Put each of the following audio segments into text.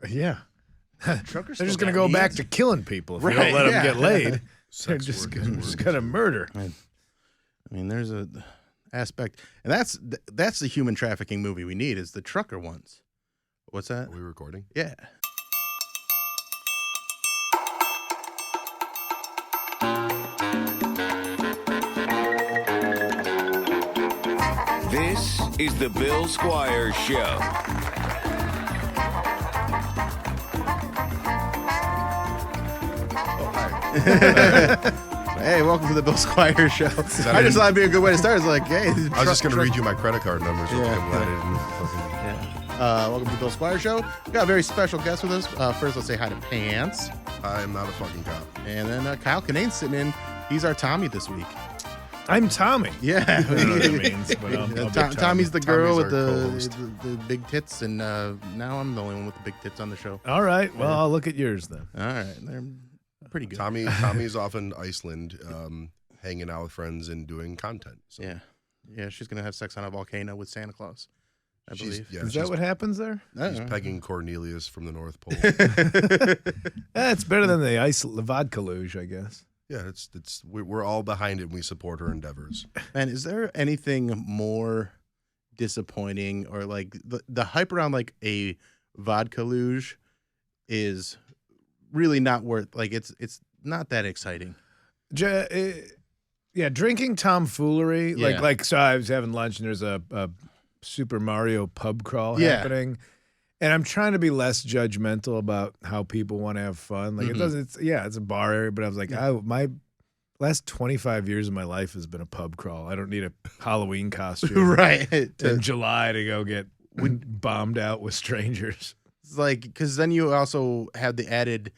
Yeah. Truckers They're just going to go back to killing people if you don't let them get laid. They're just going to murder. I mean, there's a aspect, and that's the human trafficking movie we need is the trucker ones. What's that? Are we recording? Yeah. This is the Bill Squire Show. Hey, welcome to the Bill Squire Show. I just thought it'd be a good way to start. It's like, hey, I was just going to read you my credit card numbers. Welcome to the Bill Squire Show. We got a very special guest with us. First, let's say hi to Pants. I am not a fucking cop. And then Kyle Kinane's sitting in. He's our Tommy this week. I'm Tommy. Yeah. I don't know what that means, but I'll be Tommy. Tommy's the girl Tommy's with the big tits, and now I'm the only one with the big tits on the show. All right. Well, I'll look at yours then. All right. They're pretty good. Tommy's off in Iceland, hanging out with friends and doing content. So. Yeah, she's going to have sex on a volcano with Santa Claus, I believe. Yeah, Is that what happens there? She's pegging Cornelius from the North Pole. It's better than the vodka luge, I guess. Yeah, we're all behind it and we support her endeavors. Man, is there anything more disappointing or like the hype around like a vodka luge is really not worth, like it's not that exciting. Yeah, drinking tomfoolery. Yeah. Like so I was having lunch and there's a Super Mario pub crawl happening. And I'm trying to be less judgmental about how people want to have fun. Like it's a bar area, but I was like, my last 25 years of my life has been a pub crawl. I don't need a Halloween costume Right. in July to go get bombed out with strangers. It's like, because then you also have the added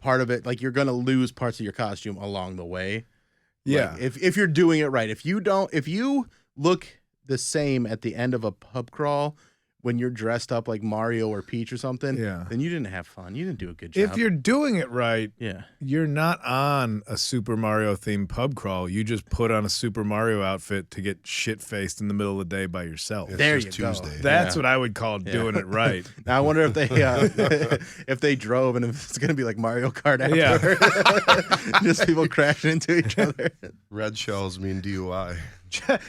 part of it, like you're going to lose parts of your costume along the way. Yeah. Like, if you're doing it right. If you look the same at the end of a pub crawl when you're dressed up like Mario or Peach or something, then you didn't have fun. You didn't do a good job. If you're doing it right, yeah, you're not on a Super Mario themed pub crawl. You just put on a Super Mario outfit to get shit-faced in the middle of the day by yourself. There you Tuesday. go. That's what I would call doing it right. Now I wonder if they if they drove and if it's gonna be like Mario Kart after, just people crashing into each other. Red shells mean DUI.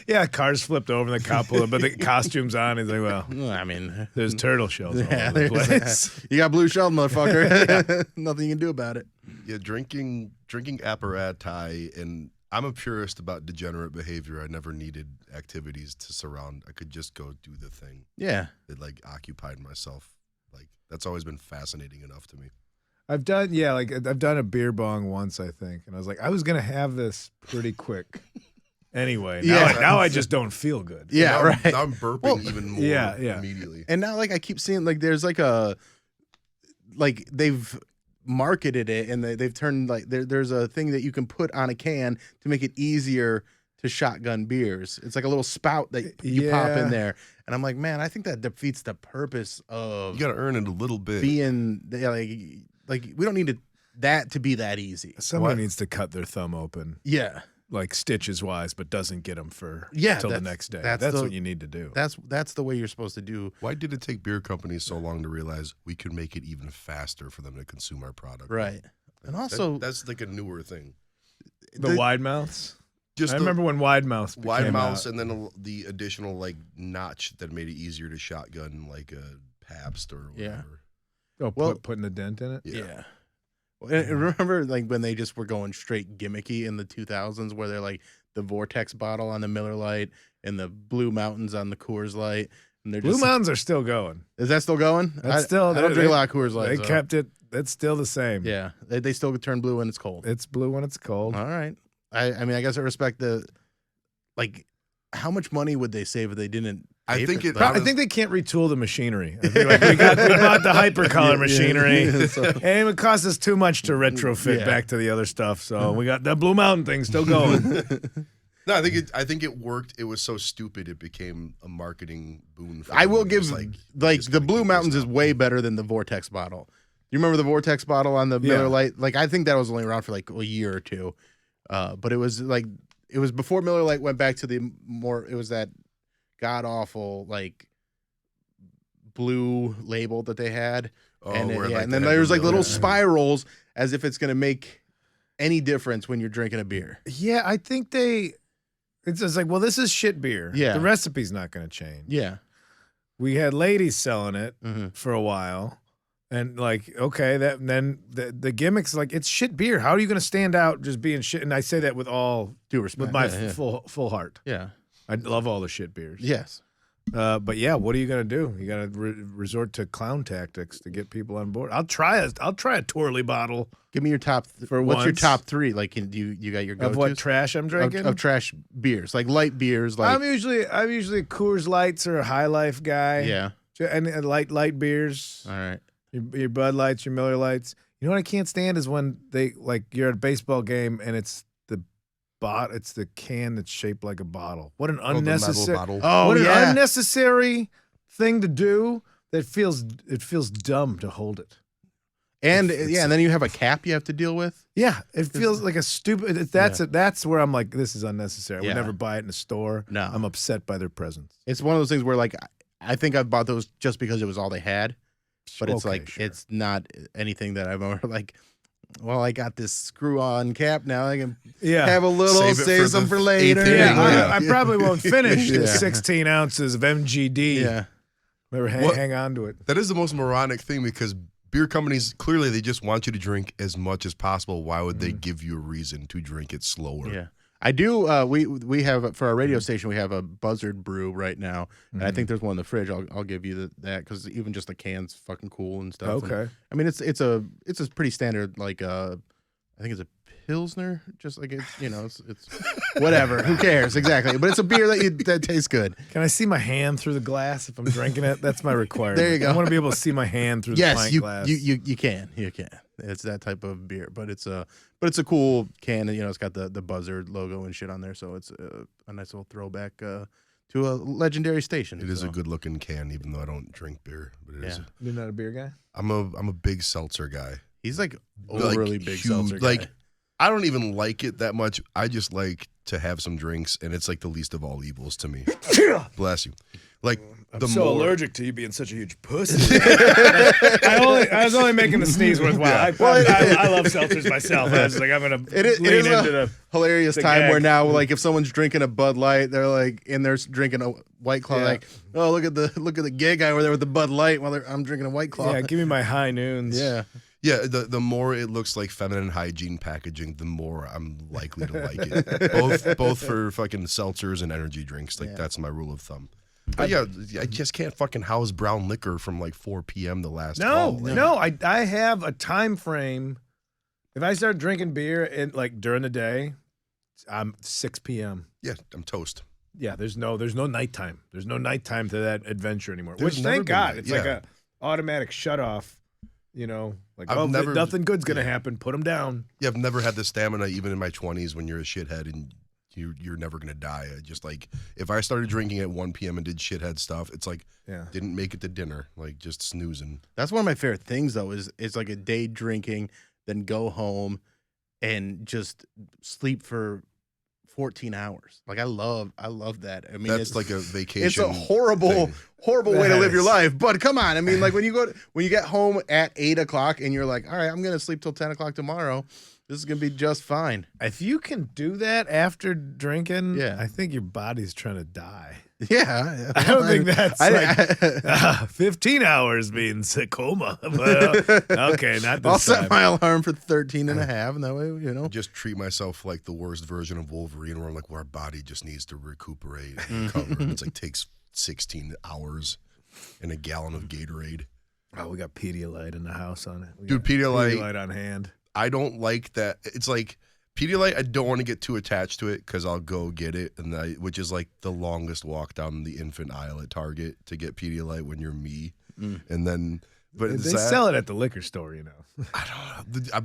Yeah, cars flipped over and the cop pulled up, but the costume's on. He's like, well, I mean, there's turtle shells all over the place. You got blue shell, motherfucker. Nothing you can do about it. Yeah, drinking apparati, and I'm a purist about degenerate behavior. I never needed activities to surround. I could just go do the thing. Yeah. That like occupied myself. Like that's always been fascinating enough to me. I've done a beer bong once, I think, and I was like, I was gonna have this pretty quick. Anyway, now I just don't feel good. Yeah, right. Now I'm burping even more immediately. And now, like, I keep seeing, like, there's, like, they've marketed it, and they've turned, like, there's a thing that you can put on a can to make it easier to shotgun beers. It's like a little spout that you pop in there. And I'm like, man, I think that defeats the purpose of... You got to earn it a little bit. Being, like we don't need that to be that easy. Somebody needs to cut their thumb open. Yeah. Like stitches wise, but doesn't get them till the next day. That's what you need to do. That's the way you're supposed to do. Why did it take beer companies so long to realize we could make it even faster for them to consume our product? Right. And also, that's like a newer thing. The wide mouths. I remember when wide mouths and then the additional like notch that made it easier to shotgun like a Pabst or whatever. Oh, putting a dent in it. Yeah. And remember, like, when they just were going straight gimmicky in the 2000s, where they're like the Vortex bottle on the Miller Lite and the Blue Mountains on the Coors Light, and they're Blue Mountains are still going. Is that still going? I don't drink a lot of Coors Light. They kept it. It's still the same. Yeah, they still turn blue when it's cold. It's blue when it's cold. All right. I mean, I guess I respect how much money would they save if they didn't? I think they can't retool the machinery. I think we bought the hypercolor machinery, and it would cost us too much to retrofit back to the other stuff. So we got the Blue Mountain thing still going. No, I think it worked. It was so stupid it became a marketing boon. I will give the Blue Mountains is way better than the Vortex bottle. You remember the Vortex bottle on the Miller Lite? Like, I think that was only around for like a year or two, but it was before Miller Lite went back to it was that god awful like blue label that they had. Oh, And, where, and like, then they had there's the like little milk. spirals as if it's going to make any difference when you're drinking a beer. Yeah, I think it's just like, well, this is shit beer. Yeah. The recipe's not going to change. Yeah. We had ladies selling it Mm-hmm. for a while. And like, okay, then the gimmick's like, it's shit beer. How are you going to stand out just being shit? And I say that with Due respect. with my Yeah. full heart. Yeah. I love all the shit beers. Yes. But yeah, what are you gonna do? You gotta resort to clown tactics to get people on board. I'll try a twirly bottle Give me your top. For what's your once. top 3? Like, you got your go-tos? of what trash I'm drinking. Of trash beers, like light beers, like I'm usually a Coors Lights or a High Life guy. yeah. and light beers. All right. Your Bud Lights, your Miller Lights. You know what I can't stand is when they like you're at a baseball game and it's the can that's shaped like a bottle. What an Oh, the metal unnecessary. bottle. Oh What an yeah. unnecessary thing to do that feels dumb to hold it. And It's- and then you have a cap you have to deal with. Yeah, it feels like a stupid. That's where I'm like, this is unnecessary. I would Yeah. never buy it in a store. No. I'm upset by their presence. It's one of those things where like I think I bought those just because it was all they had, but it's Okay, like sure. it's not anything that I've ever like. Well, I got this screw-on cap now. I can Yeah, have a little, Save it save for some the for later. eighth inning. yeah. Yeah. I probably won't finish Yeah. 16 ounces of MGD. Yeah. Never What- hang on to it. That is the most moronic thing because beer companies clearly they just want you to drink as much as possible. Why would they give you a reason to drink it slower? Yeah. I do. We have for our radio station. We have a Buzzard brew right now, and I think there's one in the fridge. I'll give you that because even just the can's fucking cool and stuff. And, Okay. I mean, it's a pretty standard like I think it's a Pilsner, just like it's whatever. Who cares exactly? But it's a beer that tastes good. Can I see my hand through the glass if I'm drinking it? That's my requirement. There you go. I want to be able to see my hand through the Yes, pint you glass. you can. It's that type of beer, but it's a cool can. And, it's got the Buzzard logo and shit on there, so it's a nice little throwback to a legendary station. It is so. a good looking can, even though I don't drink beer. But it is. Yeah. You're not a beer guy? I'm a big seltzer guy. He's like Like, overly big huge- seltzer guy. Like I don't even like it that much. I just like to have some drinks, and it's like the least of all evils to me. Bless you. Like I'm the so more allergic to you being such a huge pussy. I was only making the sneeze worthwhile. I love seltzers myself. I was like, I'm gonna It is lean a into the. hilarious the time gag. where now, like, if someone's drinking a Bud Light, they're like in there drinking a White Claw. Yeah. Like, oh, look at the gay guy over there with the Bud Light while I'm drinking a White Claw. Yeah, give me my high noons. Yeah. Yeah, the more it looks like feminine hygiene packaging, the more I'm likely to like it. Both for fucking seltzers and energy drinks. Like that's my rule of thumb. But yeah, I just can't fucking house brown liquor from like 4 p.m. the last call. Like, I have a time frame. If I start drinking beer like during the day, I'm 6 p.m. yeah, I'm toast. Yeah, there's no nighttime. There's no nighttime to that adventure anymore. There's Which never thank been God, that, it's like yeah. a automatic shut off. Like I've never- nothing good's gonna happen. Put them down. Yeah, I've never had the stamina, even in my 20s, when you're a shithead and you're never gonna die. I just like if I started drinking at 1 p.m. and did shithead stuff, it's like Yeah. didn't make it to dinner, like just snoozing. That's one of my favorite things, though, is it's like a day drinking, then go home and just sleep for 14 hours. Like I love that. I mean, That's it's like a vacation. it's a horrible way to live your life. But come on, I mean, like when you get home at 8 o'clock and you're like, all right, I'm gonna sleep till 10 o'clock tomorrow. This is gonna be just fine. If you can do that after drinking, Yeah. I think your body's trying to die. Yeah, I don't think that's 15 hours means a coma. Well, okay, not this I'll time. set my alarm for 13 and a half, and that way, Just treat myself like the worst version of Wolverine, where I'm like, where our body just needs to recuperate and recover. And it's like takes 16 hours and a gallon of Gatorade. Oh, we got Pedialyte in the house on it. We Dude, got Pedialyte on hand. I don't like that. It's like Pedialyte. I don't want to get too attached to it because I'll go get it, which is like the longest walk down the infant aisle at Target to get Pedialyte when you're me, and then. But They it's sell it at the liquor store, I don't know.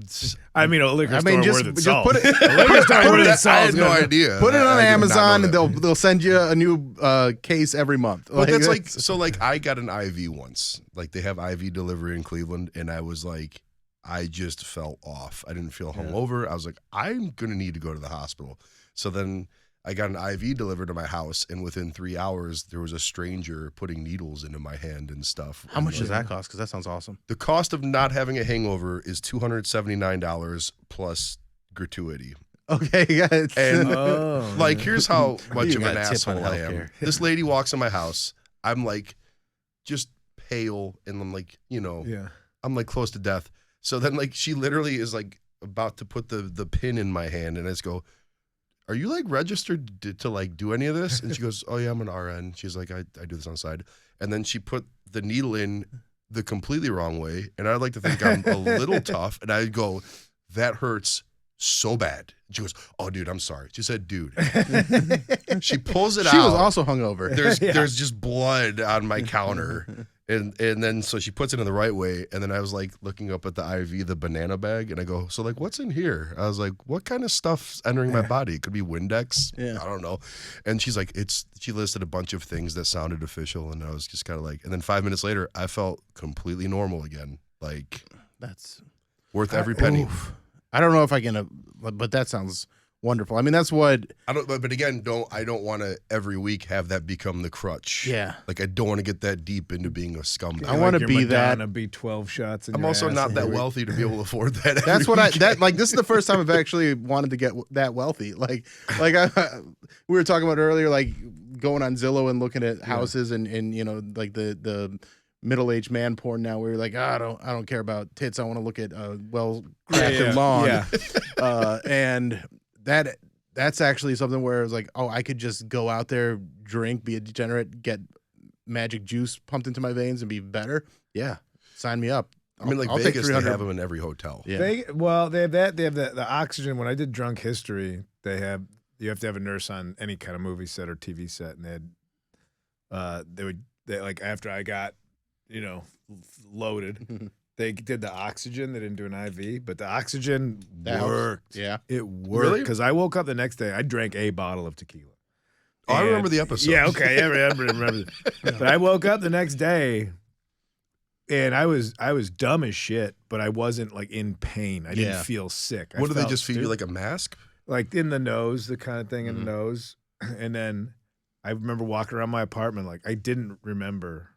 I mean, a liquor store just worth its salt. put it. A liquor store worth its I salt. had no idea. Put it on I did not Amazon, know and that. they'll send you a new case every month. But that's like so. Like I got an IV once. Like they have IV delivery in Cleveland, and I was like, I just fell off. I didn't feel hungover. I was like, I'm gonna need to go to the hospital. So then I got an IV delivered to my house, and within 3 hours, there was a stranger putting needles into my hand and stuff. How much does that cost? Because that sounds awesome. The cost of not having a hangover is $279 plus gratuity. Okay, yeah. And like, here's how much of an asshole I am. This lady walks in my house. I'm like, just pale, and I'm like, I'm like close to death. So then, like, she literally is like about to put the pin in my hand, and I just go, "Are you like registered to like do any of this?" And she goes, "Oh yeah, I'm an RN." She's like, I do this on the side. And then she put the needle in the completely wrong way, and I'd like to think I'm a little tough, and I go, "That hurts so bad." She goes, "Oh, dude, I'm sorry." She said, "Dude." She pulls it out. She was also hungover. There's just blood on my counter. And then so she puts it in the right way, and then I was like looking up at the IV, the banana bag, and I go, "So like, what's in here?" I was like, "What kind of stuff's entering my body? It could be Windex. I don't know." And she's like, she listed a bunch of things that sounded official, and I was just kind of like, and then 5 minutes later, I felt completely normal again. Like, that's worth every penny. I don't know if I can, but that sounds wonderful. I mean, that's what I don't. But again, I don't want to every week have that become the crutch. Yeah. Like, I don't want to get that deep into being a scumbag. I want to be Madonna, be 12 shots. I'm also not that wealthy to be able to afford that. That's what like. This is the first time I've actually wanted to get that wealthy. Like we were talking about earlier, like going on Zillow and looking at houses and like the middle-aged man porn. Now we're like, I don't care about tits. I want to look at well-crafted lawn. Yeah. And that's actually something where it was like, I could just go out there, drink, be a degenerate, get magic juice pumped into my veins, and be better. Yeah, sign me up. I mean, like, Vegas, they have them in every hotel. Yeah. They have that. They have the oxygen. When I did Drunk History, you have to have a nurse on any kind of movie set or TV set, and they like after I got loaded. They did the oxygen. They didn't do an IV, but the oxygen worked. Yeah. It worked. Because I woke up the next day, I drank a bottle of tequila. Oh, I remember the episode. Yeah, okay. I remember. But I woke up the next day, and I was dumb as shit, but I wasn't, like, in pain. I didn't feel sick. What, did they just feed you, like a mask? Like, in the nose, the kind of thing in the nose. And then I remember walking around my apartment, like, I didn't remember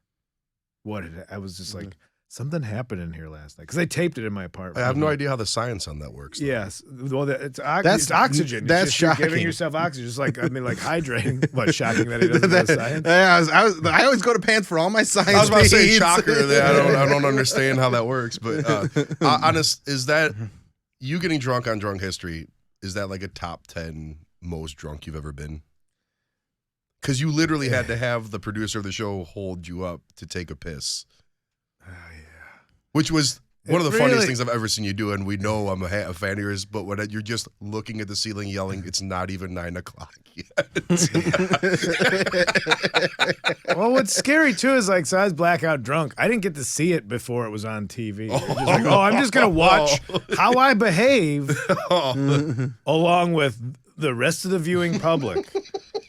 I was just like, something happened in here last night because I taped it in my apartment. I have no idea how the science on that works. Though. Yes, well, it's oxygen. That's shocking. You're giving yourself oxygen, just like like hydrating. What, shocking that he doesn't know science? Yeah, I always go to Pants for all my science. I was about to say shocker. I don't understand how that works. But honest, is that you getting drunk on Drunk History? Is that like a top 10 most drunk you've ever been? Because you literally had to have the producer of the show hold you up to take a piss. Which was one of the funniest things I've ever seen you do, and we know I'm a fan of yours, but when you're just looking at the ceiling yelling, it's not even 9 o'clock yet. Well, what's scary, too, is like, so I was blackout drunk. I didn't get to see it before it was on TV. I'm just going to watch how I behave along with the rest of the viewing public.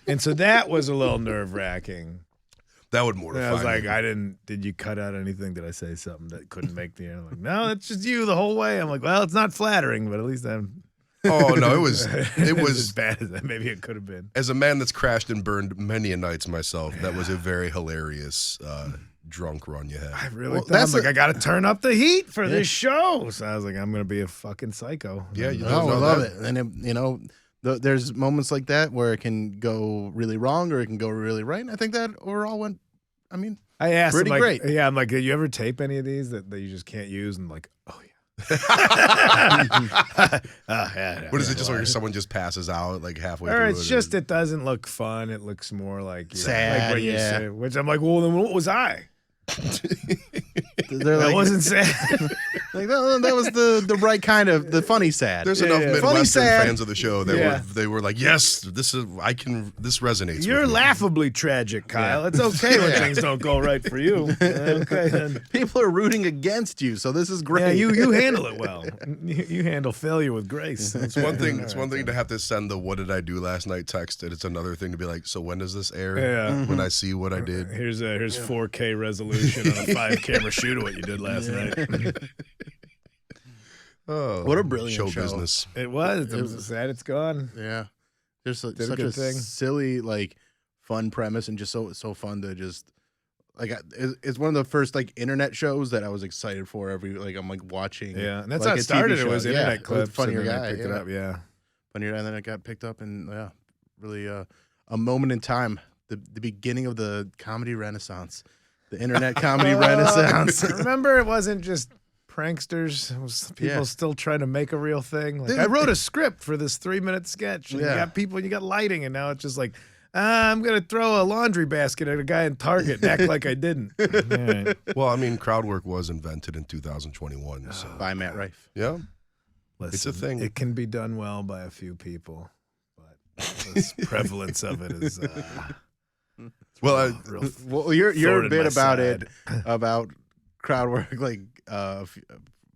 And so that was a little nerve-wracking. That would mortify. I was like, did you cut out anything? Did I say something that couldn't make the air? I'm like, no, it's just you the whole way. I'm like, well, it's not flattering, but at least I'm. Oh, no, it was as bad as that. Maybe it could have been. As a man that's crashed and burned many a nights myself, that was a very hilarious drunk run you had. I really thought, I got to turn up the heat for this show. So I was like, I'm going to be a fucking psycho. Yeah, I love it. And, there's moments like that where it can go really wrong or it can go really right. And I think that overall went, I asked pretty him, great. Yeah, I'm like, did you ever tape any of these that you just can't use? And like, oh, yeah. What is it, just where someone just passes out like halfway through? Or it's just, it doesn't look fun. It looks more like sad, like what you say, which I'm like, well, then what was I? That wasn't sad. Like that was the right kind of the funny sad. There's enough Midwestern fans of the show that they were like, yes, this resonates. You're laughably tragic, Kyle. It's okay when things don't go right for you. Okay, then. People are rooting against you, so this is great. Yeah, you handle it well. You handle failure with grace. It's one thing. It's one thing to have to send the "What did I do last night?" text, and it's another thing to be like, so when does this air? Yeah. When I see what I did. Here's 4K resolution on a 5-camera shoot of what you did last night. Oh, what a brilliant show business! It was. I'm sad it's gone. Yeah. There's such a silly, like, fun premise, and just so fun to just like. It's one of the first like internet shows that I was excited for. I'm like watching. Yeah, and that's like how it started. It was internet clips. Funnier Guy. Picked it up. Yeah, Funnier Guy, and then it got picked up, and really a moment in time. The beginning of the comedy renaissance, the internet comedy renaissance. Remember, it wasn't just pranksters. It was people still trying to make a real thing. Like, I wrote a script for this 3-minute sketch. And you got people, and you got lighting, and now it's just like, I'm gonna throw a laundry basket at a guy in Target and act like I didn't. Right. Well, I mean, crowd work was invented in 2021. So. By Matt Rife. Yeah. Listen, it's a thing. It can be done well by a few people, but the prevalence of it is. Well, your bit about it, about crowd work, like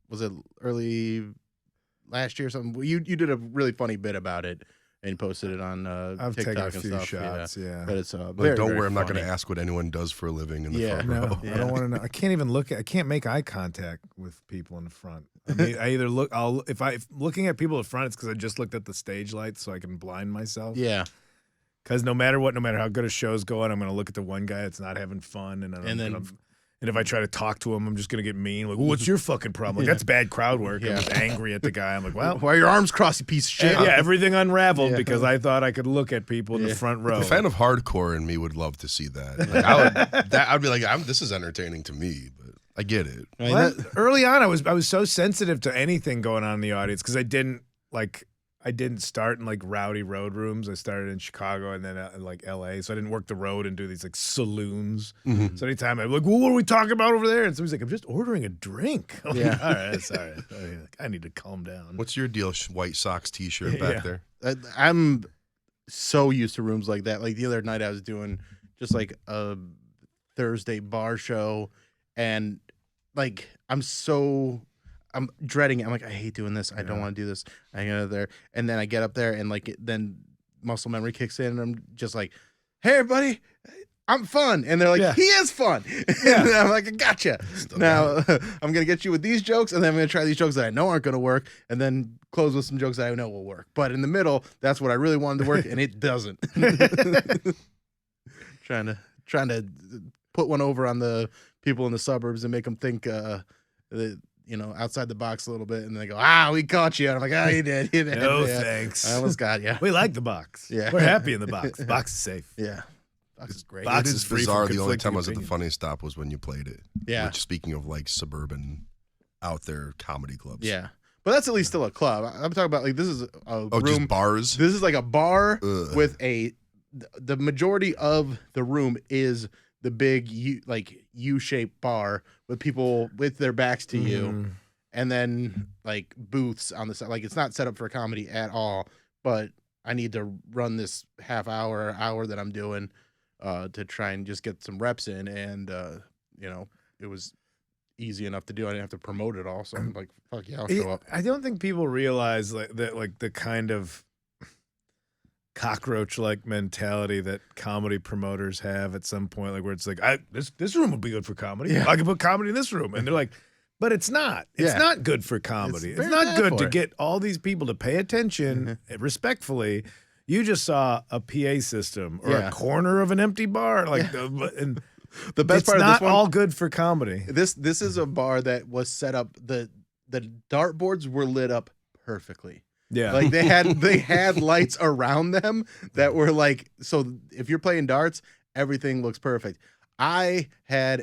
was it early last year or something? You did a really funny bit about it and posted it on I've TikTok taken a and few stuff. shots, yeah. But it's don't very worry, I'm not going funny. to ask what anyone does for a living in the front row. I don't want to know. I can't even look at. I can't make eye contact with people in the front. I mean, I either look. If looking at people in front, it's because I just looked at the stage lights, so I can blind myself. Yeah. Because no matter how good a show's going, I'm going to look at the one guy that's not having fun, and if I try to talk to him, I'm just going to get mean. Like, well, what's your fucking problem? Like, that's bad crowd work. I'm just angry at the guy. I'm like, well, why are your arms crossed, you piece of shit? Yeah, everything unraveled because I thought I could look at people in the front row. The fan of hardcore in me would love to see that. Like, I'd be like, this is entertaining to me, but I get it. Well, early on, I was so sensitive to anything going on in the audience because I didn't start in like rowdy road rooms. I started in Chicago and then in like LA. So I didn't work the road and do these like saloons. Mm-hmm. So anytime I'm like, well, what are we talking about over there? And somebody's like, I'm just ordering a drink. I'm like, all right, sorry. I need to calm down. What's your deal? White Sox t-shirt back there. I'm so used to rooms like that. Like the other night I was doing just like a Thursday bar show and like I'm dreading it. I'm like, I hate doing this. I don't want to do this. I get up there. And then I get up there and like then muscle memory kicks in and I'm just like, hey, everybody, I'm fun. And they're like, he is fun. Yeah. And I'm like, I gotcha. Now I'm going to get you with these jokes and then I'm going to try these jokes that I know aren't going to work and then close with some jokes that I know will work. But in the middle, that's what I really wanted to work and it doesn't. trying to put one over on the people in the suburbs and make them think that, outside the box a little bit, and they go, we caught you. And I'm like, you did. No, thanks. I almost got you. We like the box. Yeah. We're happy in the box. The box is safe. Yeah. Box is great. Box it is is free bizarre. from The only time I was at the opinion. funniest stop was when you played it. Yeah. Which, speaking of like suburban out there comedy clubs. Yeah. But that's at least still a club. I'm talking about like this is a room. Just bars? This is like a bar with the majority of the room is the big U-shaped bar with people with their backs to you, and then like booths on the side. Like it's not set up for comedy at all. But I need to run this hour that I'm doing to try and just get some reps in, and it was easy enough to do. I didn't have to promote it all, so I'm like, fuck yeah, I'll show up. I don't think people realize that the kind of cockroach-like mentality that comedy promoters have at some point, like where it's like, this room would be good for comedy. Yeah. I can put comedy in this room, and they're like, but it's not. It's not good for comedy. It's not good to get all these people to pay attention respectfully. You just saw a PA system or a corner of an empty bar, and the best part of this one, it's not all good for comedy. This is a bar that was set up. The dartboards were lit up perfectly. Yeah, like they had lights around them that were like, so if you're playing darts, everything looks perfect. I had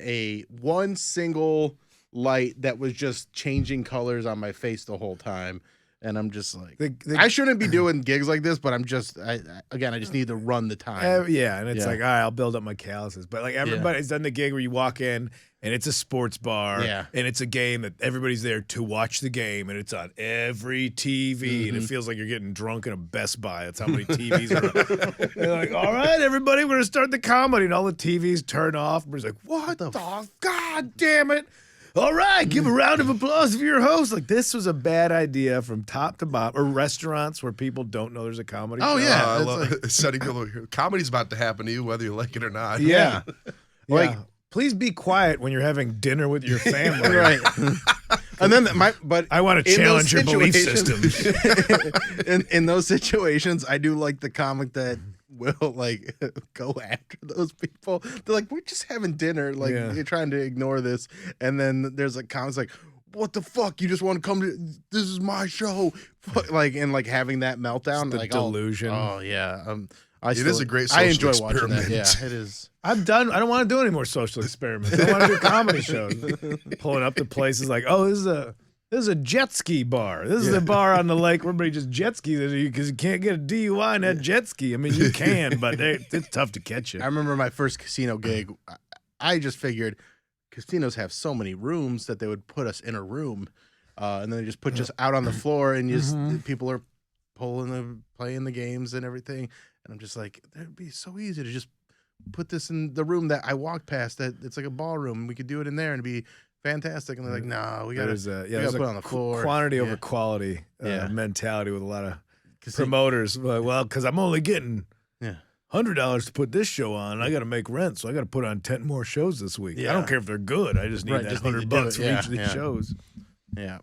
one single light that was just changing colors on my face the whole time. And I'm just like, I shouldn't be doing gigs like this, but I just need to run the time. And it's like, all right, I'll build up my calluses. But like everybody's done the gig where you walk in and it's a sports bar and it's a game that everybody's there to watch the game and it's on every TV and it feels like you're getting drunk in a Best Buy. That's how many TVs are. They're like, all right, everybody, we're going to start the comedy. And all the TVs turn off. And we're like, what the God damn it. All right, give a round of applause for your host. Like, this was a bad idea from top to bottom. Or restaurants where people don't know there's a comedy show. Oh, yeah. I love setting people. Comedy's about to happen to you, whether you like it or not. Yeah. Like, please be quiet when you're having dinner with your family. Right. And then but I want to challenge your belief systems. in those situations, I do like the comic that will like go after those people. They're like, we're just having dinner, like you're trying to ignore this, and then there's like comics like, what the fuck? You just want to come to this is my show, like, and like having that meltdown, the like delusion. Oh yeah, it is a great social enjoy experiment. watching that. Yeah, it is. I'm done. I don't want to do any more social experiments. I want to do comedy shows. Pulling up to places like, oh, this is a jet ski bar. This is a bar on the lake where everybody just jet skis because you can't get a DUI in that jet ski. I mean, you can, but it's tough to catch you. I remember my first casino gig. I just figured casinos have so many rooms that they would put us in a room, and then they just put us out on the floor, and people are playing the games and everything. And I'm just like, it'd be so easy to just put this in the room that I walked past. That it's like a ballroom, and we could do it in there, and it'd be fantastic. And they're like, no, we got to put it on the floor. Quantity over quality mentality with a lot of promoters. Well, because I'm only getting $100 to put this show on. I got to make rent, so I got to put on 10 more shows this week. I don't care if they're good. I just need that $100 for each of these shows. Yeah,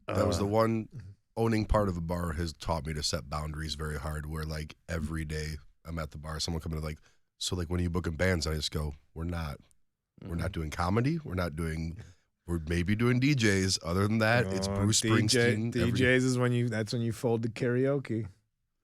that was the one. Owning part of a bar has taught me to set boundaries very hard. Where like every day I'm at the bar, someone coming to like, so like when are you booking bands? I just go, we're not doing comedy. We're maybe doing DJs. Other than that, it's Bruce Springsteen. DJs is that's when you fold to karaoke.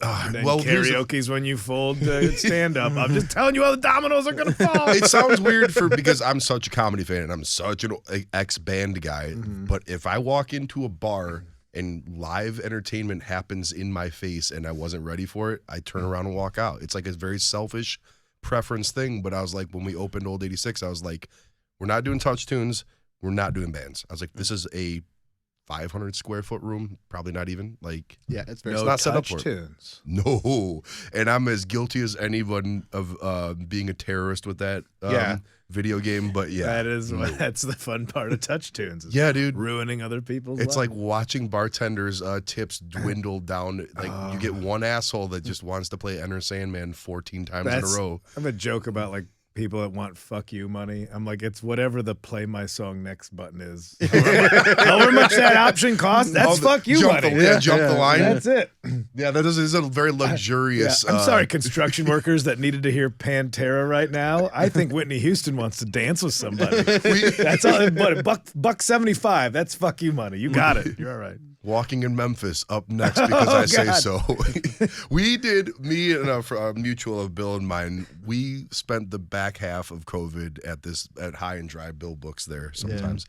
Well, karaoke's when you fold to stand up. I'm just telling you how the dominoes are gonna fall. It sounds weird because I'm such a comedy fan and I'm such an ex-band guy. But if I walk into a bar and live entertainment happens in my face and I wasn't ready for it, I turn around and walk out. It's like a very selfish preference thing. But I was like, when we opened Old 86, I was like, we're not doing touch tunes. We're not doing bands. I was like, this is a 500 square foot room, probably not even. Like, it's not set up for tunes. No, and I'm as guilty as anyone of being a terrorist with that video game. But that's the fun part of touch tunes. Dude, ruining other people's. It's lives. like watching bartenders' tips dwindle down. Like you get one asshole that just wants to play Enter Sandman 14 times in a row. I have a joke about like people that want fuck you money. I'm like, it's whatever the play my song next button is. However much that option costs, that's fuck you money. Jump the line. That's it. Yeah, that is a very luxurious. I'm sorry, construction workers that needed to hear Pantera right now. I think Whitney Houston wants to dance with somebody. That's all. But $1.75. That's fuck you money. You got it. You're all right. Walking in Memphis up next because I say so. Me and a mutual of Bill and mine, we spent the back half of COVID at High and Dry Bill Books there sometimes.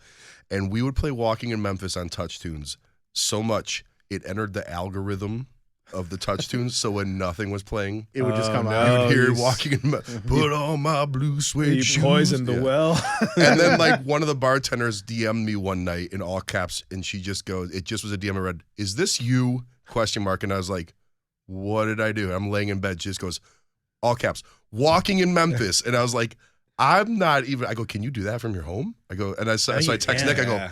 And we would play Walking in Memphis on touch tunes so much it entered the algorithm of the touch tunes, so when nothing was playing, it would just come out. You would hear Walking in Memphis, put on my blue suede shoes. You poisoned the well. And then like one of the bartenders DM'd me one night in all caps, and she just goes, it just was a DM I read, "Is this you?" ? And I was like, what did I do? I'm laying in bed. She just goes, all caps, "Walking in Memphis." And I was like, I'm not even, I go, "Can you do that from your home?" I go, and so I text Nick, I go,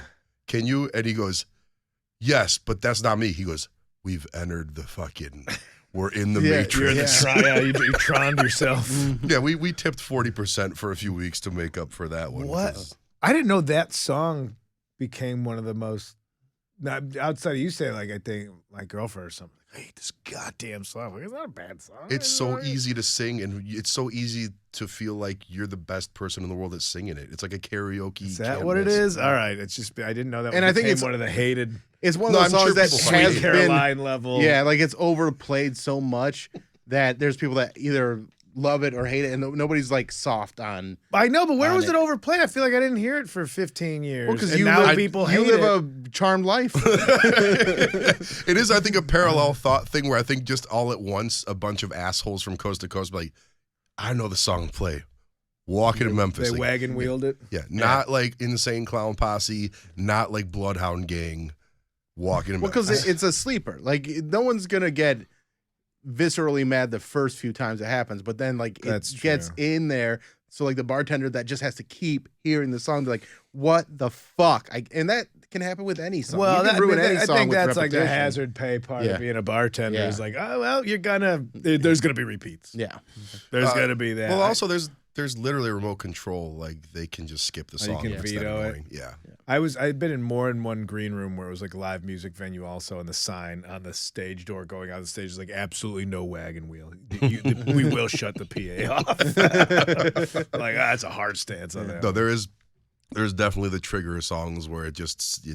"Can you?" And he goes, "Yes, but that's not me." He goes, "We've entered the fucking, we're in the matrix." You're in the you troned yourself. Yeah, we tipped 40% for a few weeks to make up for that one. What? I didn't know that song became one of the most, outside of you saying, like, I think my girlfriend or something, I hate this goddamn song. It's not a bad song. It's so easy to sing, and it's so easy to feel like you're the best person in the world that's singing it. It's like a karaoke. Is that what it is? All right. It's just, I didn't know that. And I think it's one of the hated. It's one of those songs that has Caroline level. Yeah, like it's overplayed so much that there's people that either love it or hate it, and nobody's like soft on. I know, but where was it overplayed? I feel like I didn't hear it for 15 years. Well, because you live a charmed life. It is, I think, a parallel thought thing where I think just all at once a bunch of assholes from coast to coast be like, I know the song play. Walking in Memphis. They like, wagon wheeled it. Yeah, not like Insane Clown Posse, not like Bloodhound Gang. Walking in Memphis. Because it's a sleeper. Like no one's gonna get viscerally mad the first few times it happens, but then like it gets in there. So like the bartender that just has to keep hearing the song, be like, "What the fuck?" And that can happen with any song. Well, any I song think with that's like the repetition. hazard pay part of being a bartender. Is like, oh well, there's gonna be repeats. Yeah, there's gonna be that. Well, also There's literally a remote control. Like they can just skip the song. You can veto it. Yeah. I've been in more than one green room where it was like live music venue also, and the sign on the stage door going out of the stage is like absolutely no wagon wheel. We will shut the PA off. Like that's a hard stance on that. No, there's definitely the trigger songs where it's just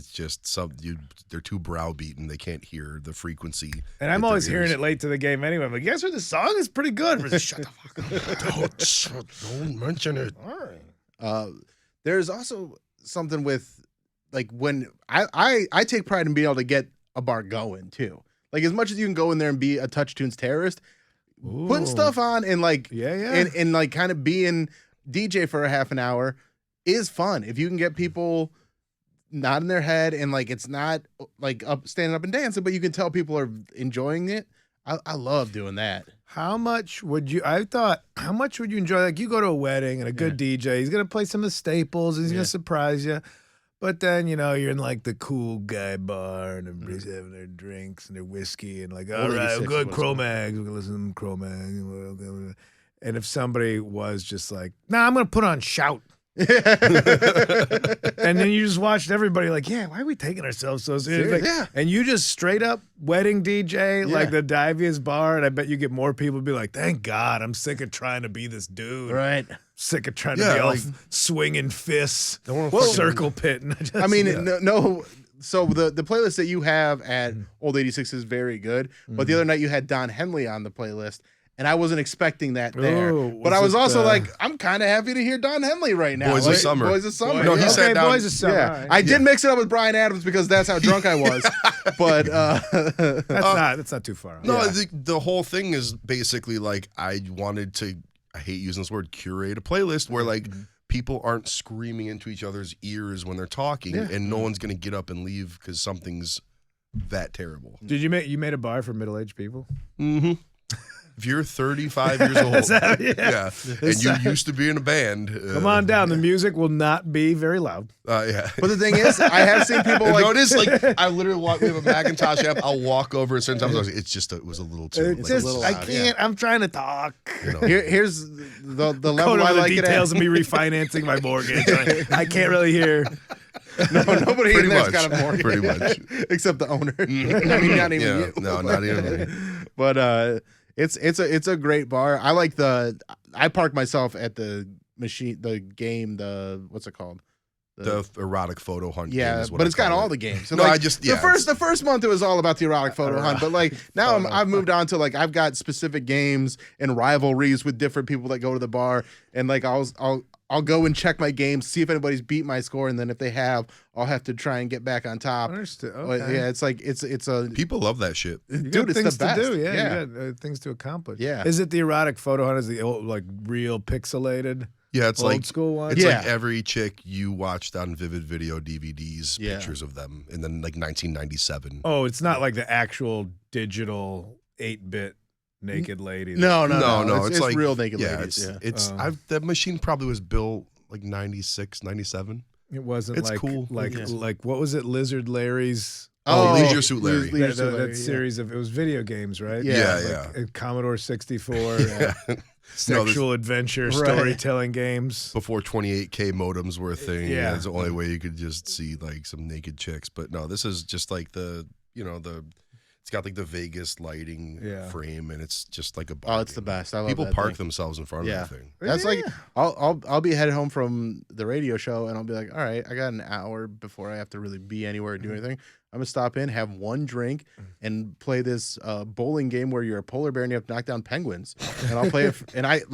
they're too browbeaten. They can't hear the frequency. And I'm always hearing it late to the game anyway. I'm like, guess what? The song is pretty good. But shut the fuck up. Don't mention it. All right. There's also something with like when I take pride in being able to get a bar going too. Like as much as you can go in there and be a Touch Tunes terrorist, putting stuff on and like and like kind of being DJ for a half an hour is fun. If you can get people nodding their head and like it's not like standing up and dancing, but you can tell people are enjoying it. I love doing that. How much would you enjoy? Like you go to a wedding and a good DJ, he's gonna play some of the staples and he's gonna surprise you. But then, you're in like the cool guy bar and everybody's having their drinks and their whiskey and like, all right, good Cro-Mags. We're gonna listen to Cro-Mags. And if somebody was just like, nah, I'm gonna put on Shout. And then you just watched everybody like, yeah, why are we taking ourselves so seriously? Like, and you just straight up wedding DJ like the diviest bar, and I bet you get more people be like, thank God, I'm sick of trying to be this dude. Right. Sick of trying to be all swinging fists, circle pit. And I mean, no. So the playlist that you have at Old 86 is very good, but the other night you had Don Henley on the playlist. And I wasn't expecting that there. But I was also like, I'm kind of happy to hear Don Henley right now. Boys of Summer. Boys of Summer. No, he said Boys of Summer. Yeah. I did mix it up with Bryan Adams because that's how drunk I was. But that's not too far out. No, the whole thing is basically like I wanted to, I hate using this word, curate a playlist where like people aren't screaming into each other's ears when they're talking and no one's going to get up and leave because something's that terrible. Did you made a bar for middle-aged people? Mm-hmm. If you're 35 years old, and you used to be in a band, come on down. The music will not be very loud. Yeah. But the thing is, I have seen people like notice, like I literally we have a Macintosh app. I'll walk over at certain times. I was like, it was a little too. It's just, I can't. I'm trying to talk. Here's the level I like it at. Details of me refinancing my mortgage. I can't really hear. No, nobody in there's got a mortgage. Pretty much, except the owner. I mean, not even you. No, not even me. But it's a great bar. I like I park myself at the game, what's it called? The erotic photo hunt. Yeah, game but it's got all the games. So no, like, the first month it was all about the erotic photo hunt, but like now I've moved on to like I've got specific games and rivalries with different people that go to the bar, and like I'll go and check my games, see if anybody's beat my score, and then if they have, I'll have to try and get back on top. Understood. Okay. But yeah, it's like it's a people love that shit. Dude, it's things the best. To do. Yeah. You got things to accomplish. Yeah. Is it the erotic photo hunt? Is the old like real pixelated? Yeah, it's old like school one. It's like every chick you watched on Vivid Video DVDs, pictures of them, and then like 1997. Oh, it's not like the actual digital 8-bit naked lady. No. It's like real naked ladies. It's that machine probably was built like 96, 97. It wasn't it's like cool. Like what was it? Lizard Larry's. Leisure Suit Larry. That series of it was video games, right? Yeah. Commodore 64. Sexual adventure storytelling games before 28K modems were a thing. Yeah, it's the only way you could just see like some naked chicks. But no, this is just like it's got like the Vegas lighting frame, and it's just like a bar. Oh, it's the best. I love people that park thing. themselves in front of the thing. That's like I'll be headed home from the radio show, and I'll be like, all right, I got an hour before I have to really be anywhere or do anything. I'm gonna stop in, have one drink, and play this bowling game where you're a polar bear and you have to knock down penguins. And I'll play it. And I've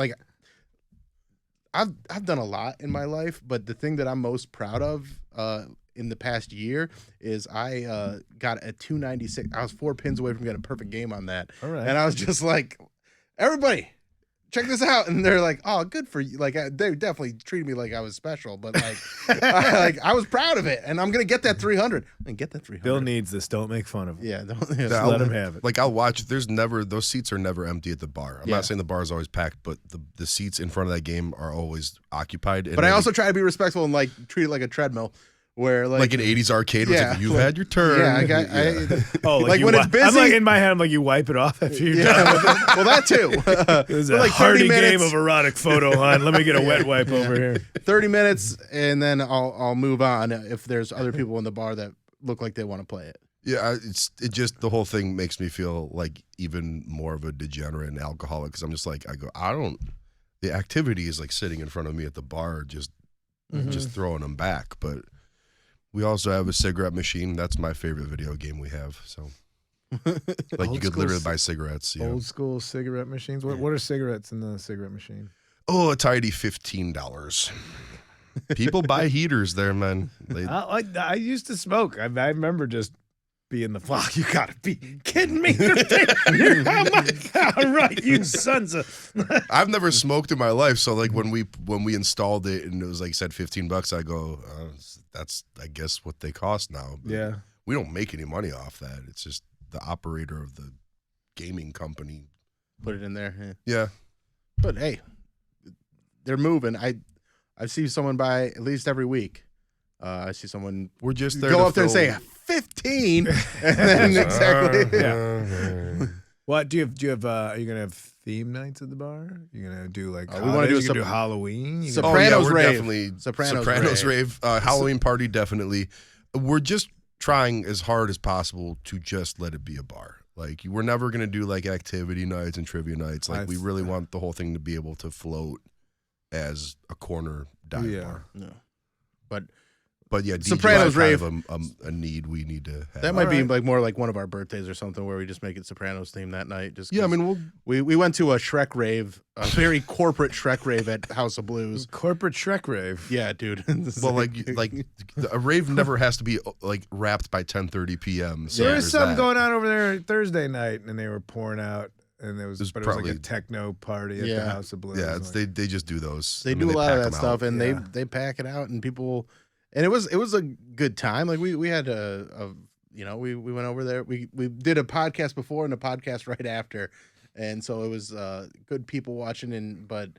done a lot in my life, but the thing that I'm most proud of in the past year is I got a 296. I was 4 pins away from getting a perfect game on that. All right. And I was just like, everybody, check this out. And they're like, oh, good for you. Like, they definitely treated me like I was special, but like, I was proud of it. And I'm going to get that 300. I'm going to get that 300. Bill needs this. Don't make fun of him. Yeah. Just let him have it. Like, I'll watch. Those seats are never empty at the bar. I'm not saying the bar is always packed, but the seats in front of that game are always occupied. But I also try to be respectful and like treat it like a treadmill. where like an 80s arcade was like, you've had your turn. Yeah, I got like when it's busy. I'm like in my head, I'm like, you wipe it off after you're done. Well, that too. It was a like hearty 30 minutes. game of erotic photo hunt. Let me get a wet wipe over here. 30 minutes, and then I'll move on if there's other people in the bar that look like they want to play it. Yeah, it just the whole thing makes me feel like even more of a degenerate and alcoholic because I'm just like the activity is like sitting in front of me at the bar just throwing them back. But we also have a cigarette machine. That's my favorite video game we have. So like you could literally buy cigarettes. Old school cigarette machines. What are cigarettes in the cigarette machine? Oh, a tidy $15. People buy heaters there, man. I used to smoke. I remember just being the fuck. You gotta be kidding me! Oh my God! Right, you sons of. I've never smoked in my life, so like when we installed it and it was like said $15, I go, that's I guess what they cost now. But yeah, we don't make any money off that. It's just the operator of the gaming company put it in there. Yeah. But hey, they're moving. I see someone buy at least every week. I see someone. We're just there go up there and say 15, and then exactly. Yeah. What do you have? Are you gonna have theme nights at the bar? You're gonna do like we want to do Halloween. Sopranos rave. Definitely Sopranos rave. Halloween party definitely. We're just trying as hard as possible to just let it be a bar. Like we're never gonna do like activity nights and trivia nights. Like we really want the whole thing to be able to float as a corner dive bar. No, but yeah, Sopranos rave, kind of a need we need to have. That might be like more like one of our birthdays or something where we just make it Sopranos theme that night. Just I mean, we went to a Shrek rave, a very corporate Shrek rave at House of Blues. Corporate Shrek rave. Yeah, dude. Well, like a rave never has to be like wrapped by 10:30 p.m. So there was something going on over there Thursday night, and they were pouring out. And it was like a techno party at the House of Blues. Yeah, they just do those. They do a lot of that stuff, and they pack it out, and people, and it was a good time. Like we had we went over there. We did a podcast before and a podcast right after, and so it was good people watching. But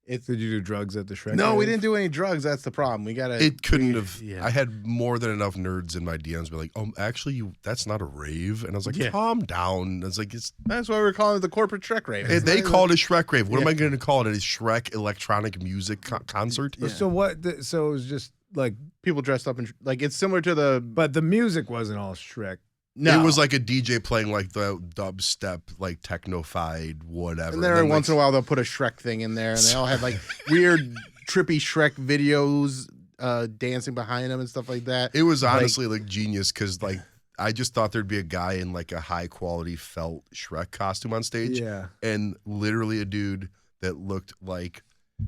did you do drugs at the Shrek? No, rave? We didn't do any drugs. That's the problem. We gotta. It couldn't have. Yeah. I had more than enough nerds in my DMs be like, "Oh, actually, that's not a rave." And I was like, "Calm down." I was like, That's why we're calling it the corporate Shrek rave. And they called it Shrek rave. What am I going to call it? A Shrek electronic music concert? Yeah. So what? So it was just like people dressed up in like it's similar to the. But the music wasn't all Shrek. No. It was like a DJ playing like the dubstep, like techno-fied, whatever. And then every once in a while they'll put a Shrek thing in there, and they all had like weird, trippy Shrek videos dancing behind them and stuff like that. It was honestly like genius because like I just thought there'd be a guy in like a high-quality felt Shrek costume on stage. Yeah. And literally a dude that looked like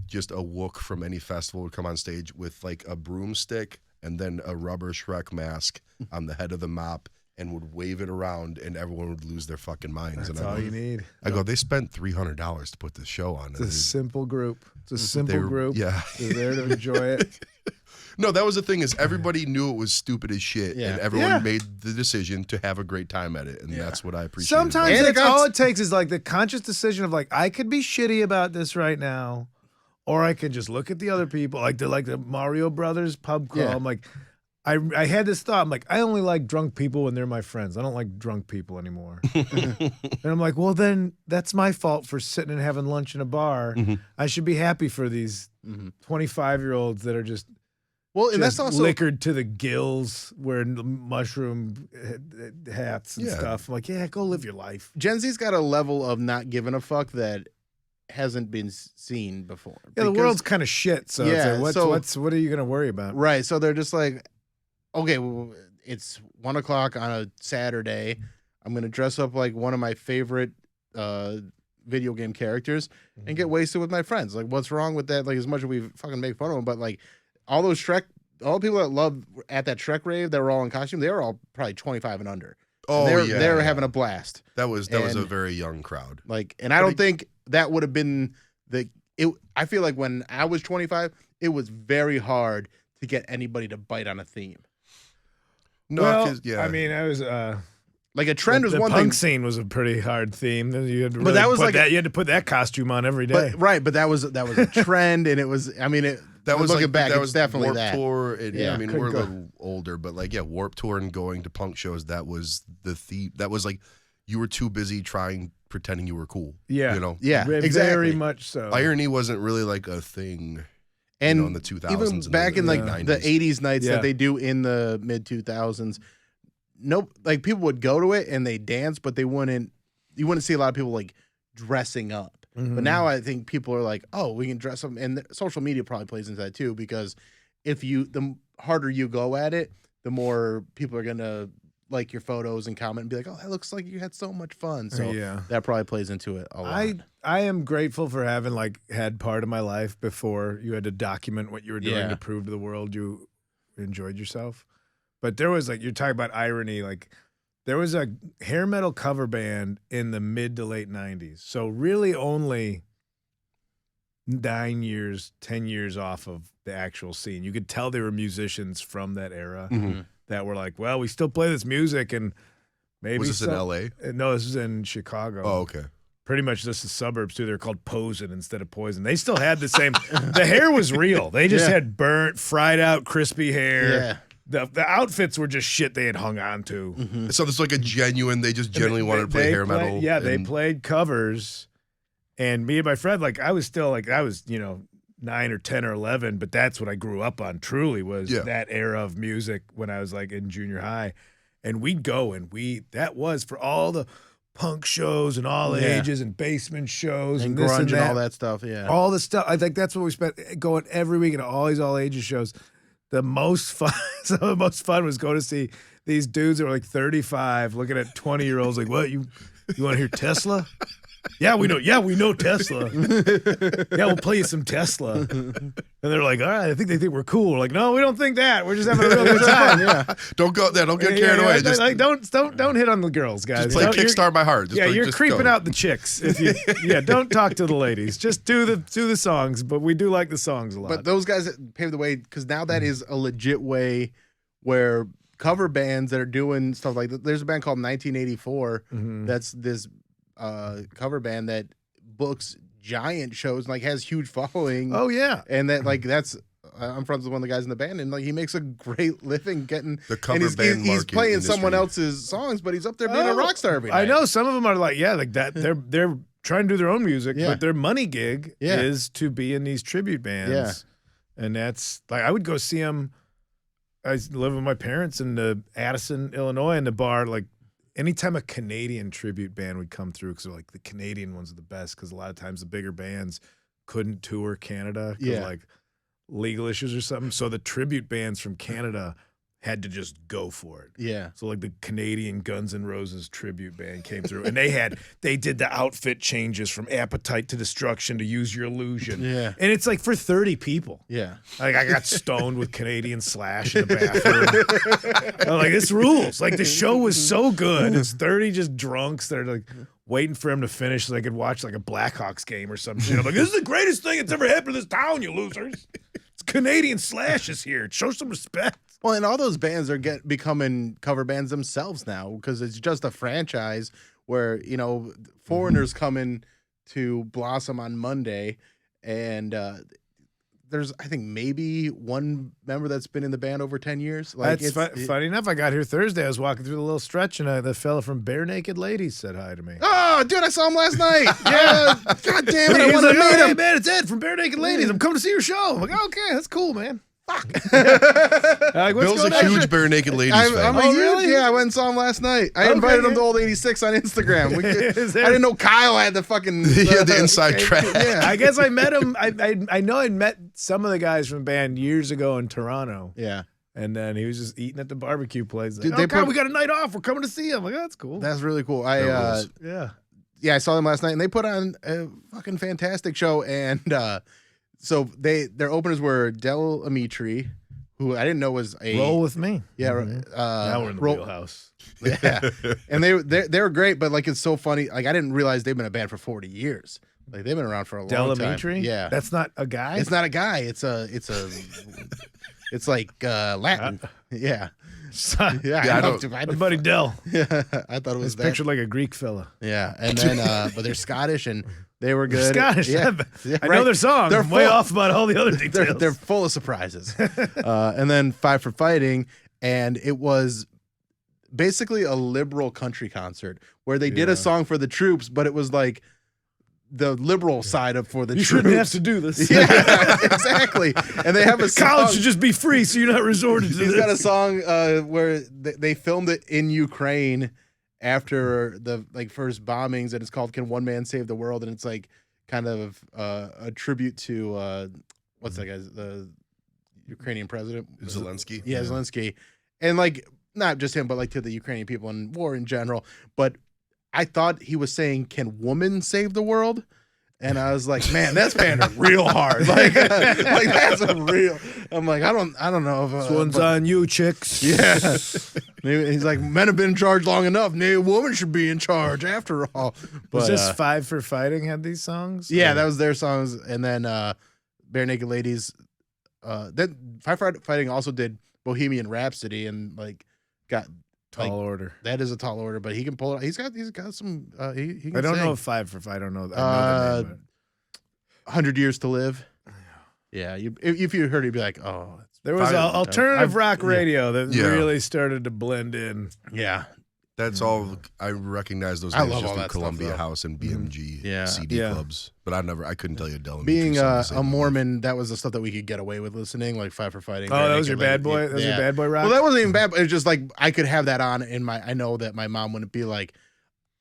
just a Wook from any festival would come on stage with like a broomstick and then a rubber Shrek mask on the head of the mop. And would wave it around, and everyone would lose their fucking minds. That's all you need. I go, they spent $300 to put this show on. It's a simple group. It's a simple group. Yeah, they're there to enjoy it. No, that was the thing is everybody knew it was stupid as shit, and everyone made the decision to have a great time at it, and that's what I appreciate. Sometimes that's all it takes is like the conscious decision of like I could be shitty about this right now, or I could just look at the other people like the Mario Brothers pub crawl. I'm like. I had this thought. I'm like, I only like drunk people when they're my friends. I don't like drunk people anymore. And I'm like, well, then that's my fault for sitting and having lunch in a bar. I should be happy for these 25-year-olds that are just and that's also liquored to the gills, wearing mushroom hats and stuff. I'm like, yeah, go live your life. Gen Z's got a level of not giving a fuck that hasn't been seen before. Yeah, the world's kind of shit. So it's like, what are you gonna worry about? Right. So they're just like. Okay, well, it's 1 o'clock on a Saturday. I'm gonna dress up like one of my favorite video game characters and get wasted with my friends. Like, what's wrong with that? Like, as much as we fucking make fun of them, but like all the people that love at that Shrek rave that were all in costume, they were all probably 25 and under. Oh, they were having a blast. That was a very young crowd. Like, and I don't think that would have been I feel like when I was 25, it was very hard to get anybody to bite on a theme. No, I mean, I was like a trend was one thing. The punk scene was a pretty hard theme. You had to but that was like you had to put that costume on every day. But that was a trend, and it was. I mean, that was looking like, back, that it's was definitely Warped that. Tour. And, Yeah. I mean, Couldn't we're a go. little older, but like, yeah, Warped Tour and going to punk shows, that was the theme. That was like, you were too busy pretending you were cool. Yeah. You know? Yeah, Very exactly. much so. Irony wasn't really like a thing. And in the 2000s, even and back in like the 90s. 80s nights Yeah. that they do in the mid 2000s, like people would go to it and they dance, but you wouldn't see a lot of people like dressing up. But now I think people are like, oh, we can dress up, and social media probably plays into that too, because the harder you go at it, the more people are gonna like your photos and comment and be like, oh, that looks like you had so much fun. So Yeah. that probably plays into it a lot. I am grateful for having like had part of my life before you had to document what you were doing Yeah. to prove to the world you enjoyed yourself. But there was like, you're talking about irony, like there was a hair metal cover band in the mid to late 90s. So really only 9 years, 10 years off of the actual scene. You could tell they were musicians from that era that were like, well, we still play this music, and maybe Was this in LA? No, this was in Chicago. Oh, okay. Pretty much just the suburbs too. They're called Posin instead of Poison. They still had the same. The hair was real. They just had burnt, fried out, crispy hair. Yeah. The outfits were just shit they had hung on to. So this is like a genuine, they just genuinely wanted to play hair metal. Yeah, they and- played covers. And me and my friend, like I was 9 or 10 or 11, but that's what I grew up on, truly, was that era of music when I was like in junior high. And we'd go and that was for all the punk shows and all ages and basement shows and this grunge and and that. all that stuff. Yeah. All the stuff. I think that's what we spent going every week at all these all ages shows. The most fun, some of the most fun was go to see these dudes that were like 35 looking at 20-year-olds like, what, you want to hear Tesla? Yeah, we know. Yeah, we know Tesla. Yeah, we'll play you some Tesla. And they're like, all right, I think they think we're cool. We're like, no, we don't think that. We're just having a real good time. Yeah. Don't go there. Don't get carried away. Just, Like, don't hit on the girls, guys. just play Kickstart My Heart. Just You're just creeping go. out the chicks. Don't talk to the ladies. Just do the songs. But we do like the songs a lot. But those guys that paved the way, because now that is a legit way where cover bands that are doing stuff like that. There's a band called 1984 that's this cover band that books giant shows and like has huge following. Oh yeah, and that like that's I'm friends with one of the guys in the band, and like he makes a great living getting The cover and he's, band he's market playing industry. someone else's songs, but he's up there being a rock star every night. I know some of them are like like that. They're trying to do their own music, but their money gig is to be in these tribute bands. And that's like I would go see them. I live with my parents in Addison, Illinois, in the bar. Like anytime a Canadian tribute band would come through, because like the Canadian ones are the best, because a lot of times the bigger bands couldn't tour Canada because like legal issues or something. So the tribute bands from Canada had to just go for it. Yeah. So like the Canadian Guns N' Roses tribute band came through, and they did the outfit changes from Appetite to Destruction to Use Your Illusion. Yeah. And it's like for 30 people. Yeah. Like I got stoned with Canadian Slash in the bathroom. I'm like, this rules. Like the show was so good. It's 30 just drunks that are like waiting for him to finish so they could watch like a Blackhawks game or some shit. I'm like, this is the greatest thing that's ever happened to this town, you losers. It's Canadian Slash is here. Show some respect. Well, and all those bands are becoming cover bands themselves now, because it's just a franchise where, foreigners come in to blossom on Monday, and there's, I think, maybe one member that's been in the band over 10 years. Like, That's funny enough. I got here Thursday. I was walking through the little stretch, and the fella from Bare Naked Ladies said hi to me. Oh, dude, I saw him last night. Yeah. God damn it. I He's want to like, meet hey, him. man, it's Ed from Bare Naked Ladies. I'm coming to see your show. I'm like, okay, that's cool, man. Fuck. Like, what's Bill's going a on? huge Bare Naked Ladies I'm fan. a huge, really? yeah, I went and saw him last night. I invited him to Old 86 on Instagram. I didn't know Kyle had the fucking... He had the inside track. Yeah. I guess I met him. I know I'd met some of the guys from the band years ago in Toronto. Yeah. And then he was just eating at the barbecue place. Like, Dude, we got a night off. We're coming to see him. I'm like, oh, that's cool. That's really cool. Yeah. I saw them last night, and they put on a fucking fantastic show. And so their openers were Del Amitri, who I didn't know was a Roll with me. Yeah, Now we're in the wheelhouse. Yeah, and they were great, but like it's so funny. Like I didn't realize they've been a band for 40 years. Like they've been around for a long time. Delamitri? Yeah, That's not a guy? it's not a guy. It's like Latin. Yeah. Yeah, I know. my buddy Dell. Yeah, I thought it was It's that. pictured like a Greek fella. Yeah, and then but they're Scottish, and They were good. Scottish. Yeah. I know their song. They're I'm way full- off about all the other details. They're full of surprises. And then Five for Fighting, and it was basically a liberal country concert where they did a song for the troops, but it was like the liberal side of for the you troops. shouldn't have to do this. Yeah, exactly. And they have a song. College should just be free, so you're not resorted to He's this. got a song where they filmed it in Ukraine after the first bombings, and it's called "Can One Man Save the World?" And it's like kind of a tribute to what's that guy's the Ukrainian president Zelensky. Yeah, Zelensky, and like not just him, but like to the Ukrainian people and war in general. But I thought he was saying, "Can woman save the world?" And I was like, "Man, that's pandering real hard. Like that's a real." I'm like, I don't know if This one's on you, chicks. Yeah. Maybe he's like, men have been in charge long enough. Maybe a woman should be in charge after all. But, Was this Five for Fighting had these songs? Yeah, that was their songs. And then Bare Naked Ladies. Then Five for Fighting also did Bohemian Rhapsody and like got Tall order. That is a tall order, but he can pull it. He's got some. He can I don't sing. know if Five for Fighting. I don't know. I know the name, 100 Years to Live. Yeah, if you heard it, you'd be like, oh. there was alternative rock radio that Yeah. really started to blend in. Yeah. That's all. I recognize those I names love just all through that stuff, Columbia though. House and BMG Yeah. CD Yeah. clubs. But I couldn't tell you a Del. Being a Mormon, that was the stuff that we could get away with listening, like Five for Fighting. Oh, Bare that was your Naked bad boy. Ladies. That was your bad boy rock. Well, that wasn't even bad. But it's just like I could have that on in my. I know that my mom wouldn't be like,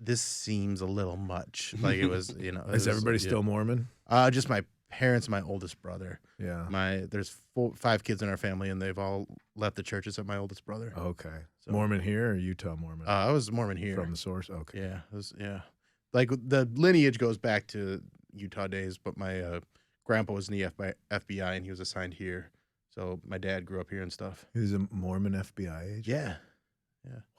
"This seems a little much." Like it was, you know. Is everybody still Mormon? Just my parents, my oldest brother. Yeah. There's 5 kids in our family, and they've all left the church except my oldest brother. Okay. So- Mormon here or Utah Mormon? I was Mormon here. From the source. Okay. Yeah, yeah. Like the lineage goes back to Utah days, but my grandpa was in the FBI and he was assigned here. So my dad grew up here and stuff. He was a Mormon FBI agent. Yeah.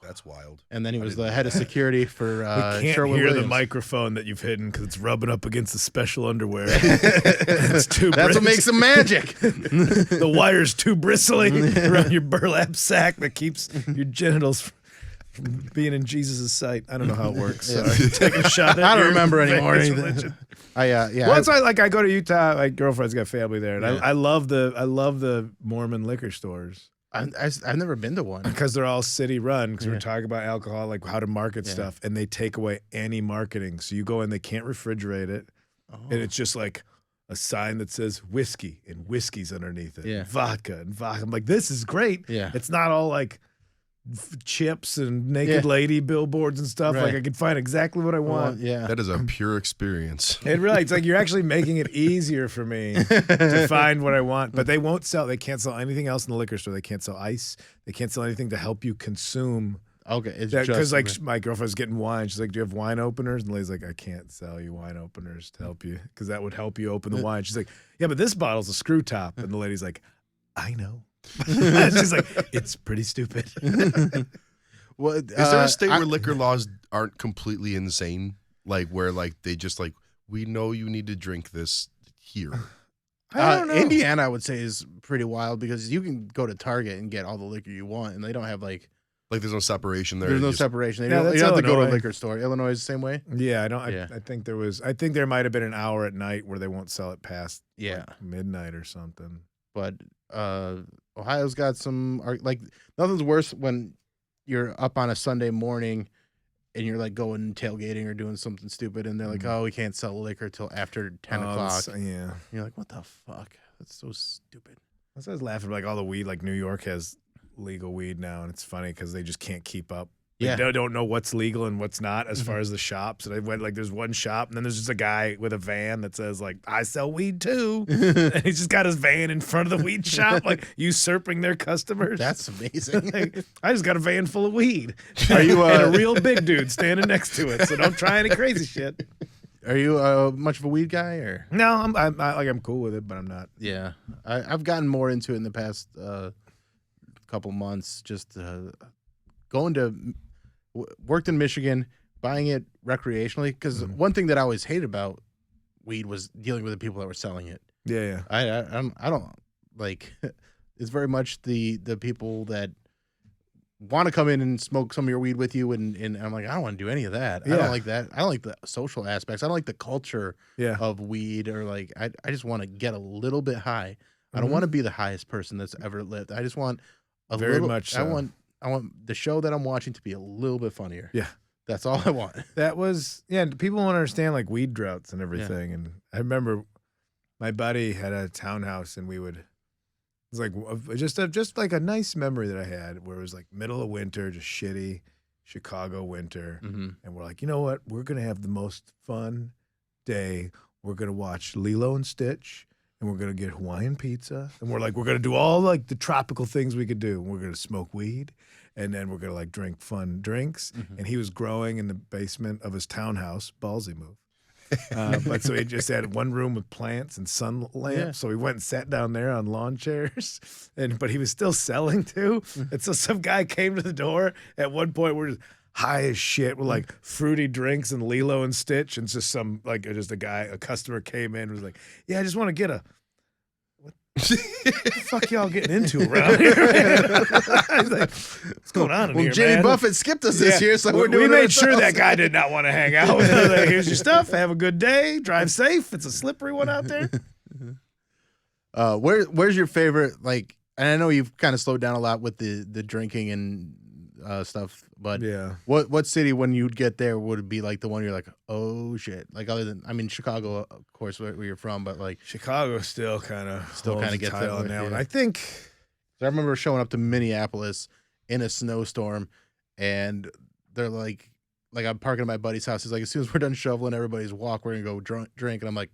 That's wild. And then he was the head of security for We can't Sherwin hear the Williams. microphone that you've hidden because it's rubbing up against the special underwear. It's too That's what makes him magic. The wire's too bristly around your burlap sack that keeps your genitals from being in Jesus' sight. I don't know how it works. Yeah. Sorry. Take a shot at I don't your remember anymore. favorite Anything. religion. Yeah. Well, it's like I go to Utah. My girlfriend's got family there, and Yeah. I love the Mormon liquor stores. I've never been to one. Because they're all city run. Because Yeah. we're talking about alcohol, like how to market Yeah. stuff, and they take away any marketing. So you go in, they can't refrigerate it, and it's just like a sign that says whiskey and whiskey's underneath it, Yeah. vodka and vodka. I'm like, this is great. Yeah. It's not all like chips and naked Yeah. lady billboards and stuff. Right. Like I can find exactly what I want. Yeah. That is a pure experience. It really, it's like you're actually making it easier for me to find what I want. But they won't sell, they can't sell anything else in the liquor store. They can't sell ice. They can't sell anything to help you consume. Okay. It's Because just like my girlfriend's getting wine. She's like, do you have wine openers? And the lady's like, I can't sell you wine openers to help you because that would help you open the wine. She's like, yeah, but this bottle's a screw top. And the lady's like, I know. She's like, it's pretty stupid. Well, Is there a state where liquor laws aren't completely insane? Like where like they just like, we know you need to drink this here. I don't know. Indiana, I would say, is pretty wild because you can go to Target and get all the liquor you want, and they don't have like There's no separation there. there's no You just- separation. Yeah, You that's don't have to go to a Illinois. liquor store. Illinois is the same way. Yeah, I don't. Yeah. I think there might have been an hour at night where they won't sell it past Yeah. like, midnight or something. But Ohio's got some like nothing's worse when you're up on a Sunday morning and you're like going tailgating or doing something stupid, and they're like, "Oh, we can't sell liquor till after 10 o'clock." Yeah. And you're like, "What the fuck? That's so stupid." I was laughing like all the weed, like New York has legal weed now, and it's funny because they just can't keep up. Yeah. They don't know what's legal and what's not as far as the shops. And I went like, there's one shop, and then there's just a guy with a van that says like, I sell weed too, and he's just got his van in front of the weed shop, like usurping their customers. That's amazing. Like, I just got a van full of weed. Are you, and a real big dude standing next to it? So don't try any crazy shit. Are you much of a weed guy or? No, I'm cool with it, but I'm not. Yeah, I've gotten more into it in the past couple months. Just going to worked in Michigan, buying it recreationally. Because one thing that I always hated about weed was dealing with the people that were selling it. Yeah. I don't like. It's very much the people that want to come in and smoke some of your weed with you, and I'm like, I don't want to do any of that. I don't like that. I don't like the social aspects. I don't like the culture of weed, or like I just want to get a little bit high. I don't want to be the highest person that's ever lived. I just want much so. I want the show that I'm watching to be a little bit funnier. Yeah. That's all I want. That was, people won't understand like weed droughts and everything. And I remember my buddy had a townhouse, and it was like just like a nice memory that I had, where it was like middle of winter, just shitty Chicago winter. And we're like, you know what? We're going to have the most fun day. We're going to watch Lilo and Stitch, and we're going to get Hawaiian pizza. And we're going to do all like the tropical things we could do. And we're going to smoke weed. And then we're going to like drink fun drinks. And he was growing in the basement of his townhouse, ballsy move. But so he just had one room with plants and sun lamps. Yeah. So we went and sat down there on lawn chairs, but he was still selling too. And so some guy came to the door at one point. We're just high as shit with like fruity drinks and Lilo and Stitch. And just a customer came in and was like, yeah, I just want to get what the fuck y'all getting into around here? I was like, what's going on in here, Jimmy man? Buffett skipped us this year, so we made sure that guy did not want to hang out with us. Like, here's your stuff. Have a good day. Drive safe. It's a slippery one out there. Where's your favorite, like, and I know you've kind of slowed down a lot with the drinking and stuff, but what city, when you'd get there, would be like the one you're like, oh shit, like, other than, I mean, Chicago, of course, where you're from, but like Chicago still kind of gets that on now. Yeah. And I think I remember showing up to Minneapolis in a snowstorm, and they're like I'm parking at my buddy's house. He's like, as soon as we're done shoveling everybody's walk, we're gonna go drink. And I'm like,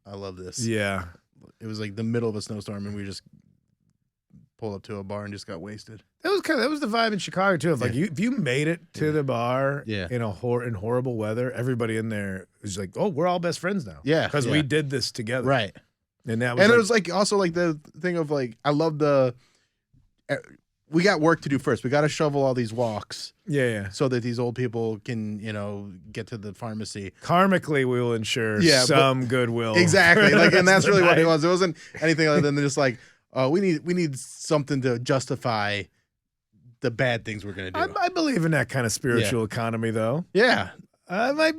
I love this. Yeah. It was like the middle of a snowstorm, and we just pulled up to a bar and just got wasted. That was the vibe in Chicago too. Of like, if you made it to the bar in horrible weather, everybody in there was like, oh, we're all best friends now. Yeah, because we did this together, right? And that was it was like also like the thing of like, I love we got work to do first. We got to shovel all these walks. Yeah. So that these old people can, get to the pharmacy. Karmically, we will ensure some goodwill. Exactly. Like, and that's really what it was. It wasn't anything other than just like, we need something to justify the bad things we're gonna do. I believe in that kind of spiritual economy, though. Yeah. I might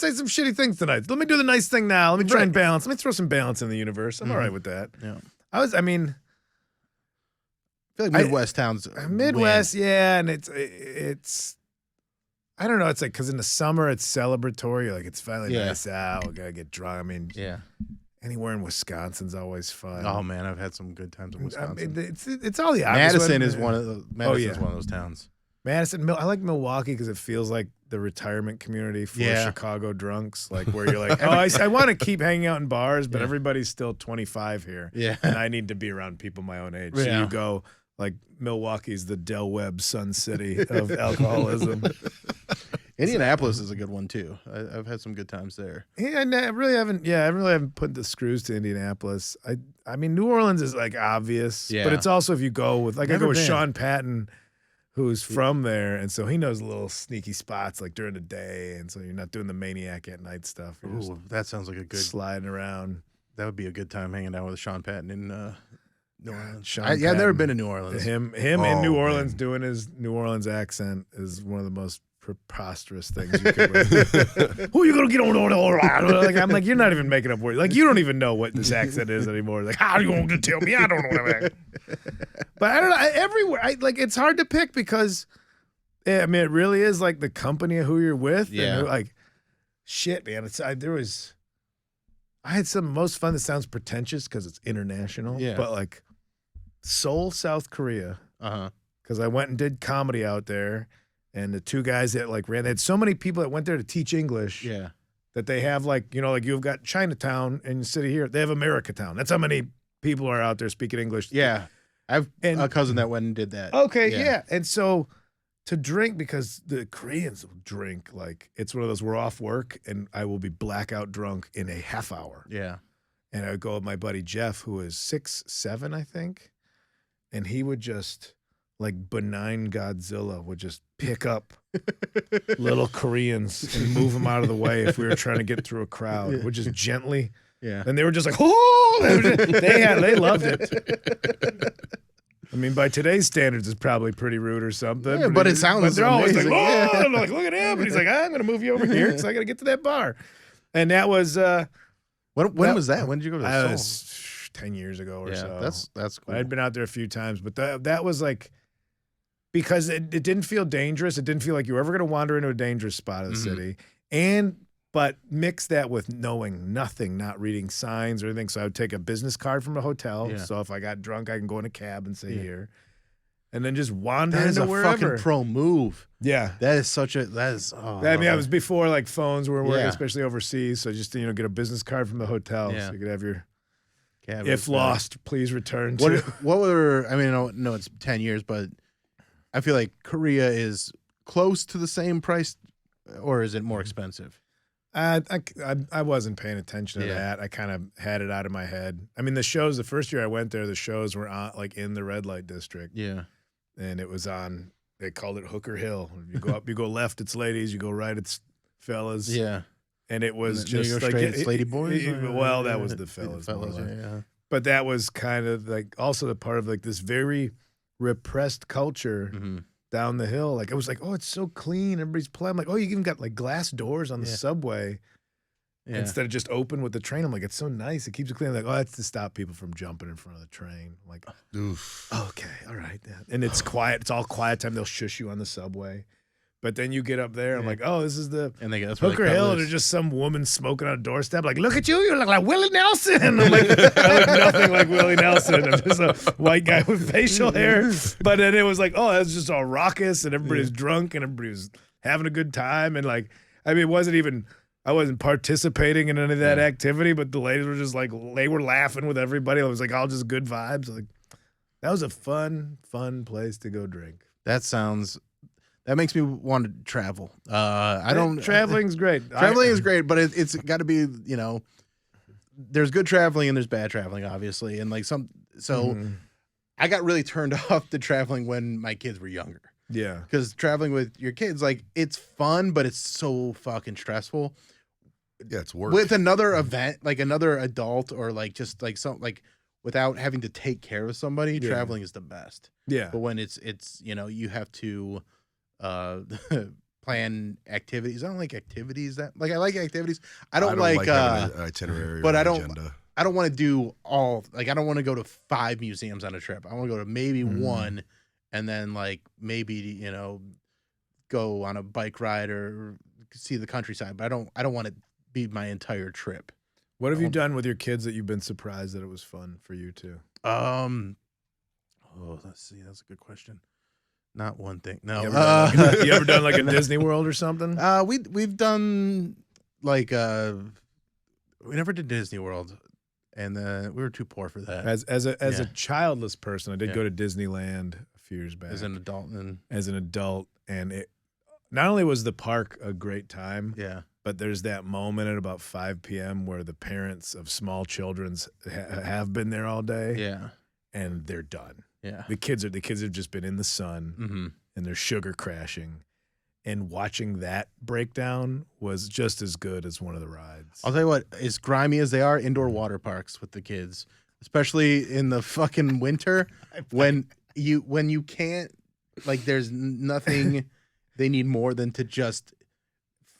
say some shitty things tonight. Let me do the nice thing now. Let me try and balance. Let me throw some balance in the universe. I'm all right with that. Yeah. I feel like Midwest towns. Midwest, and it's. I don't know. It's like, because in the summer it's celebratory. Like, it's finally nice out. We gotta get drunk. I mean, anywhere in Wisconsin's always fun. Oh man, I've had some good times in Wisconsin. It's all the opposite. Madison is one of those towns. Madison, I like Milwaukee because it feels like the retirement community for Chicago drunks. Like, where you're like, I want to keep hanging out in bars, but everybody's still 25 here. Yeah, and I need to be around people my own age. So you go. Like, Milwaukee's the Del Webb Sun City of alcoholism. Indianapolis is a good one too. I've had some good times there. Yeah, I really haven't put the screws to Indianapolis. I mean, New Orleans is like obvious, but it's also, if you go with I go with Sean Patton, who's from there, and so he knows little sneaky spots like during the day, and so you're not doing the maniac at night stuff. Ooh, that sounds like a good sliding around. That would be a good time hanging out with Sean Patton in New Orleans. I've never been to New Orleans. Him in New Orleans doing his New Orleans accent is one of the most preposterous things you could who are you gonna get on? Like, I'm like, you're not even making up words. Like, you don't even know what this accent is anymore. Like, how are you gonna tell me? I don't know what I'm But I don't know. Everywhere, it's hard to pick because, I mean, it really is like the company of who you're with. Yeah. And like, shit, man. I had some most fun that sounds pretentious because it's international. Yeah. But like Seoul, South Korea. Because I went and did comedy out there. And the two guys that like ran, they had so many people that went there to teach English. Yeah. That they have like, like you've got Chinatown in the city here. They have Americatown. That's how many people are out there speaking English. Yeah. I have a cousin that went and did that. Okay, yeah. And so to drink, because the Koreans will drink, like, it's one of those, we're off work and I will be blackout drunk in a half hour. Yeah. And I would go with my buddy Jeff, who is 6'7", I think. And he would just, like benign Godzilla, would just pick up little Koreans and move them out of the way if we were trying to get through a crowd. Would just gently. Yeah. And they were just like, oh! They loved it. I mean, by today's standards, it's probably pretty rude or something. Yeah, but it sounds But they're always like, amazing. "Oh!" Yeah. I'm like, "Look at him!" And he's like, "I'm going to move you over here because I got to get to that bar." And that was When was that? When did you go to that the Soul? was 10 years ago or so. That's cool. I'd been out there a few times, but that was like because it didn't feel dangerous. It didn't feel like you were ever going to wander into a dangerous spot of the city, but mix that with knowing nothing, not reading signs or anything. So I would take a business card from the hotel. Yeah. So if I got drunk, I can go in a cab and say here, and then just wander That is into a wherever. fucking pro move. Yeah. That is such a that is. Oh, I mean, that was before like phones were working, Yeah. especially overseas. So just get a business card from the hotel, Yeah. so you could have your. cab If is, lost, please return What to. what were I mean? No, it's 10 years, but I feel like Korea is close to the same price, or is it more expensive? I wasn't paying attention to Yeah. that. I kind of had it out of my head. I mean, the shows, the first year I went there, the shows were on, like in the red light district, Yeah. and it was on. They called it Hooker Hill. You go up, you go left, it's ladies. You go right, it's fellas. Yeah. And it was And then you just go like straight, it's lady boys. well, that was the fellas. more or less. Yeah. But that was kind of like also the part of like this very repressed culture Mm-hmm. down the hill. Like it was like, oh, it's so clean. Everybody's playing. I'm like, oh, you even got like glass doors on the Yeah. subway Yeah. instead of just open with the train. I'm like, it's so nice. It keeps it clean. I'm like, oh, that's to stop people from jumping in front of the train. I'm like, Oof. oh, okay, all right. Yeah. And it's quiet. It's all quiet time. They'll shush you on the subway. But then you get up there. I'm Yeah. like, oh, this is the And they that's where they Hooker cut Hill. loose. And there's just some woman smoking on a doorstep. Like, look at you. You look like Willie Nelson. I'm like, I look nothing like Willie Nelson. I'm just a white guy with facial hair. But then it was like, oh, that's just all raucous and everybody's drunk and everybody was having a good time. And like, I mean, I wasn't participating in any of that activity, but the ladies were just like, they were laughing with everybody. It was like all just good vibes. Like, that was a fun place to go drink. That makes me want to travel. I don't. Traveling's great. Traveling is great, but it's got to be, there's good traveling and there's bad traveling, obviously. And like I got really turned off to traveling when my kids were younger. Yeah. Because traveling with your kids, like, it's fun, but it's so fucking stressful. Yeah, it's work. With another event, like another adult, or like just like without having to take care of somebody, traveling is the best. Yeah. But when it's you have to plan activities. I don't like activities I like activities. I don't like having an itinerary, but or I an don't agenda. I don't want to do all, like, I don't want to go to 5 museums on a trip. I want to go to maybe one, and then like maybe go on a bike ride or see the countryside. But I don't want it be my entire trip. What have you done with your kids that you've been surprised that it was fun for you too? Let's see. That's a good question. Not one thing. No. You ever done like a Disney World or something? We've done like we never did Disney World, and we were too poor for that. As a childless person, I did go to Disneyland a few years back. As an adult, and it not only was the park a great time, but there's that moment at about 5 p.m. where the parents of small children have been there all day, and they're done. Yeah, the kids have just been in the sun, and they're sugar crashing, and watching that breakdown was just as good as one of the rides. I'll tell you what, as grimy as they are, indoor water parks with the kids, especially in the fucking winter, when you can't, like, there's nothing they need more than to just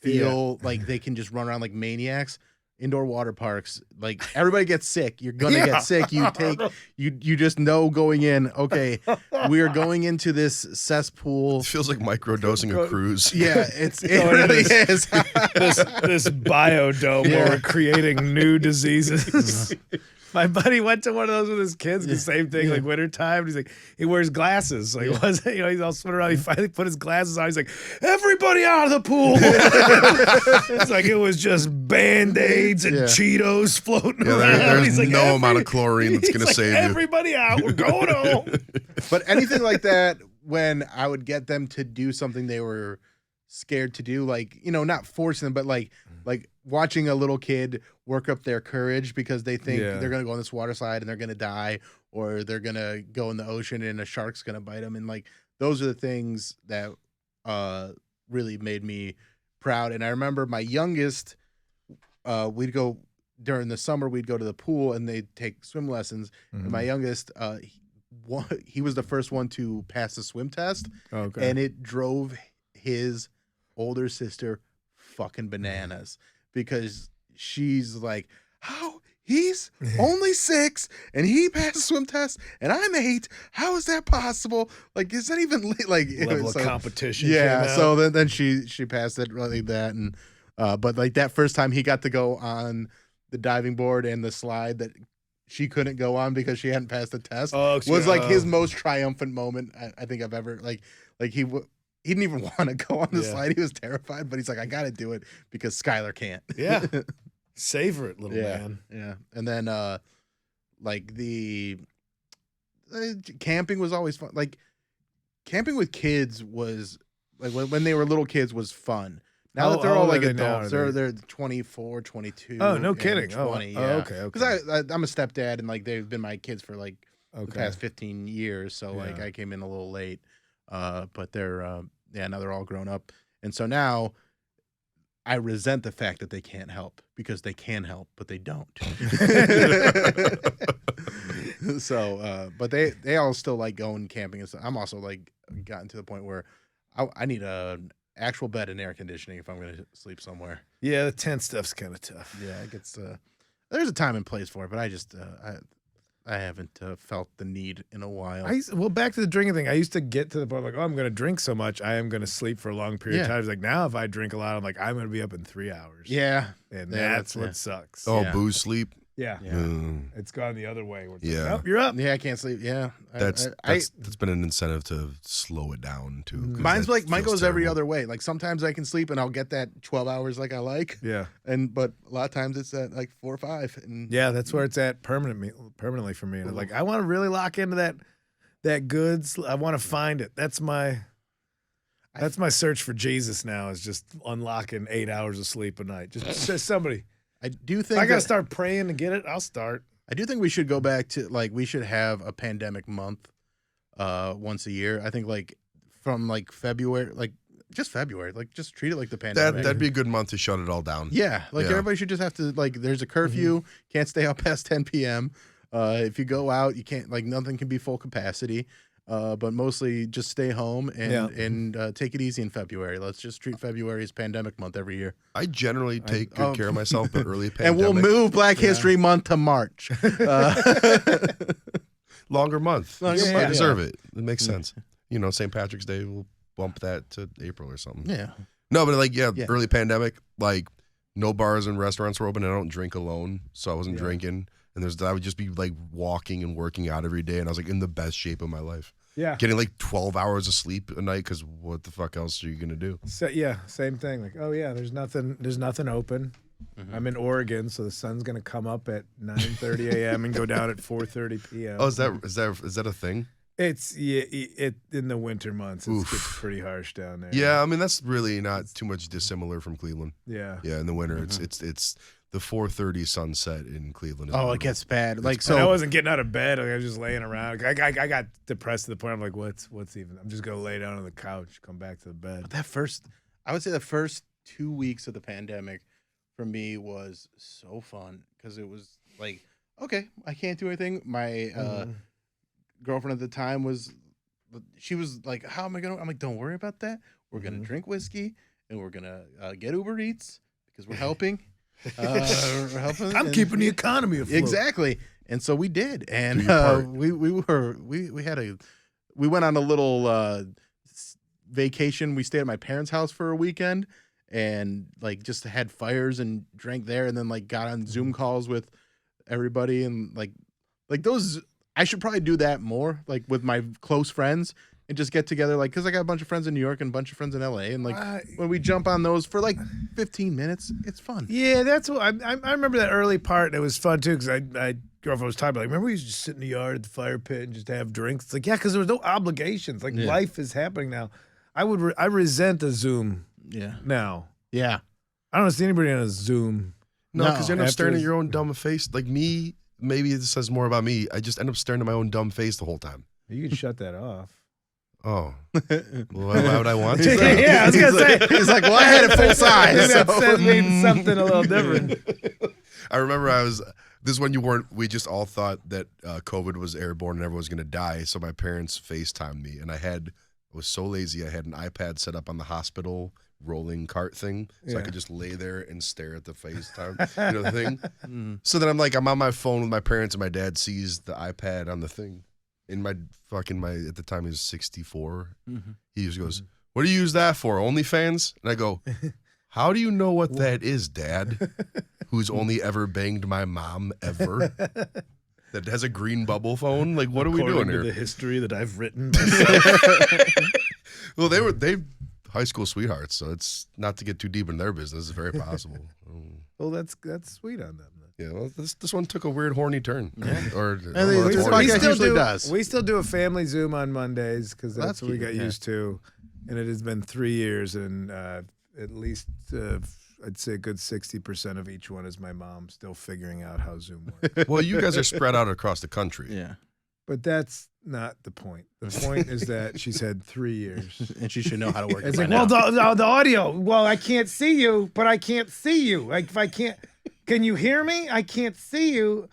feel like they can just run around like maniacs. Indoor water parks, like, everybody gets sick. You're gonna get sick. You just know going in, okay, we are going into this cesspool. It feels like microdosing a cruise. Yeah, it really is. this biodome where we're creating new diseases. My buddy went to one of those with his kids. The same thing, like wintertime. He's like, he wears glasses. Like, wasn't, he's all sweating around. He finally put his glasses on. He's like, everybody out of the pool. It's like it was just Band-Aids and Cheetos floating around. There's He's like, no amount of chlorine that's going to save you. Everybody out. We're going home. But anything like that, when I would get them to do something they were scared to do, like, not forcing them, but like watching a little kid work up their courage because they think they're going to go on this water slide and they're going to die, or they're going to go in the ocean and a shark's going to bite them. And like, those are the things that really made me proud. And I remember my youngest, we'd go during the summer, we'd go to the pool and they'd take swim lessons. And my youngest, he was the first one to pass the swim test, Okay. and it drove his older sister fucking bananas because she's like, how? He's only 6 and he passed the swim test and I'm 8. How is that possible? Like, is that even like level of competition? Yeah. So then she passed it like that, and but like that first time he got to go on the diving board and the slide that she couldn't go on because she hadn't passed the test was like his most triumphant moment I think I've ever like he didn't even want to go on the slide. He was terrified, but he's like, I got to do it because Skylar can't. Yeah. Savor it, little man. Yeah. And then like the camping was always fun. Like camping with kids was like when they were little kids was fun. Now that they're all like adults, they're 24, 22. Oh, no kidding. 20, okay. Because I'm a stepdad and like they've been my kids for like the past 15 years. So like I came in a little late. But they're now they're all grown up. And so now I resent the fact that they can't help because they can help, but they don't. So, but they all still like going camping and stuff. I'm also like gotten to the point where I need an actual bed and air conditioning if I'm going to sleep somewhere. Yeah, the tent stuff's kind of tough. Yeah, it gets. There's a time and place for it, but I just I haven't felt the need in a while. Well, back to the drinking thing. I used to get to the point like, oh, I'm going to drink so much, I am going to sleep for a long period of time. It's like now, if I drink a lot, I'm like, I'm going to be up in 3 hours. Yeah, and that's what sucks. Oh, booze sleep. Yeah, it's gone the other way. It's like, oh, you're up. Yeah, I can't sleep. Yeah, that's been an incentive to slow it down too. Mine goes every other way. Like sometimes I can sleep and I'll get that 12 hours like I like. Yeah, but a lot of times it's at like 4 or 5. And yeah, that's where it's at permanently for me. And like I want to really lock into that goods. I want to find it. That's my search for Jesus now. Is just unlocking 8 hours of sleep a night. Just somebody. I do think I got to start praying to get it. I'll start. I do think we should go back to like we should have a pandemic month once a year. I think like from like February, like just February, like just treat it like the pandemic. That'd be a good month to shut it all down. Yeah, like everybody should just have to like there's a curfew, can't stay out past 10 p.m. If you go out, you can't like nothing can be full capacity. But mostly just stay home and take it easy in February. Let's just treat February as pandemic month every year. I generally take good care of myself, but early pandemic. And we'll move Black History Month to March. Longer month. I deserve it. It makes sense. You know, St. Patrick's Day, we'll bump that to April or something. Yeah. No, but like, early pandemic, like no bars and restaurants were open. I don't drink alone, so I wasn't drinking. And I would just be like walking and working out every day, and I was like in the best shape of my life. Yeah, getting like 12 hours of sleep a night because what the fuck else are you gonna do? So, yeah, same thing. Like, oh yeah, there's nothing open. I'm in Oregon, so the sun's gonna come up at 9:30 a.m. and go down at 4:30 p.m. Oh, is that a thing? It's in the winter months. It gets pretty harsh down there. Yeah, I mean that's really not too much dissimilar from Cleveland. Yeah, in the winter it's the 4:30 sunset in Cleveland. It gets bad. Like so, I wasn't getting out of bed. Like, I was just laying around. I got depressed to the point I'm like, what's even? I'm just gonna lay down on the couch, come back to the bed. But I would say the first 2 weeks of the pandemic for me was so fun because it was like, okay, I can't do anything. My girlfriend at the time she was like, how am I gonna? I'm like, don't worry about that. We're gonna drink whiskey and we're gonna get Uber Eats because we're helping. I'm keeping the economy afloat. Exactly, and so we did, and we went on a little vacation. We stayed at my parents' house for a weekend, and like just had fires and drank there, and then like got on Zoom calls with everybody, and like those. I should probably do that more, like with my close friends. And just get together, like, because I got a bunch of friends in New York and a bunch of friends in LA, and like when we jump on those for like 15 minutes, it's fun. Yeah, that's what I remember that early part. It was fun too because I girlfriend was talking about. Like, remember we used to just sit in the yard at the fire pit and just have drinks. It's like because there was no obligations. Like life is happening now. I resent a Zoom. Yeah. Now. Yeah. I don't see anybody on a Zoom. No, because you end up staring at your own dumb face. Like me, maybe this says more about me. I just end up staring at my own dumb face the whole time. You can shut that off. Oh, why would I want to? Yeah, I was gonna say. He's like, well, I had it full size. That means something a little different. I remember I was This one you weren't. We just all thought that COVID was airborne and everyone was going to die. So my parents FaceTimed me, and I was so lazy. I had an iPad set up on the hospital rolling cart thing, so I could just lay there and stare at the FaceTime, thing. So then I'm on my phone with my parents, and my dad sees the iPad on the thing. In my at the time he was 64. He just goes, "What do you use that for? OnlyFans?" And I go, "How do you know what that is, Dad? Who's only ever banged my mom ever? That has a green bubble phone? Like, what are we doing here?" The history that I've written myself. Well, they high school sweethearts, so it's not to get too deep in their business. It's very possible. Well, that's sweet on them. Yeah, well, this one took a weird horny turn. Or this podcast usually does. We still do a family Zoom on Mondays because that's what we got used to, and it has been 3 years, and at least I'd say a good 60% of each one is my mom still figuring out how Zoom works. Well, you guys are spread out across the country. Yeah. But that's not the point. The point is that she's had 3 years. And she should know how to work it. It's like, well, the audio. Well, I can't see you, but I can't see you. Like, if I can't, can you hear me? I can't see you.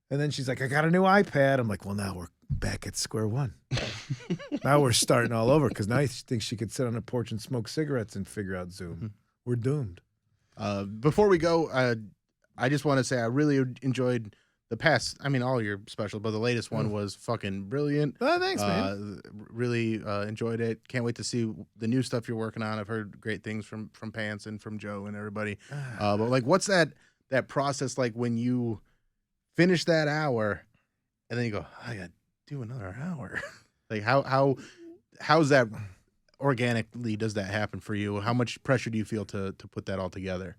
And then she's like, I got a new iPad. I'm like, well, now we're back at square one. Now we're starting all over because now I think she could sit on a porch and smoke cigarettes and figure out Zoom. We're doomed. Before we go, I just want to say I really enjoyed the past. I mean, all your specials, but the latest one was fucking brilliant. Oh, thanks, man. Really enjoyed it. Can't wait to see the new stuff you're working on. I've heard great things from Pants and from Joe and everybody. But like, what's that process like when you finish that hour and then you go, I got to do another hour? Like, how's that organically does that happen for you? How much pressure do you feel to put that all together?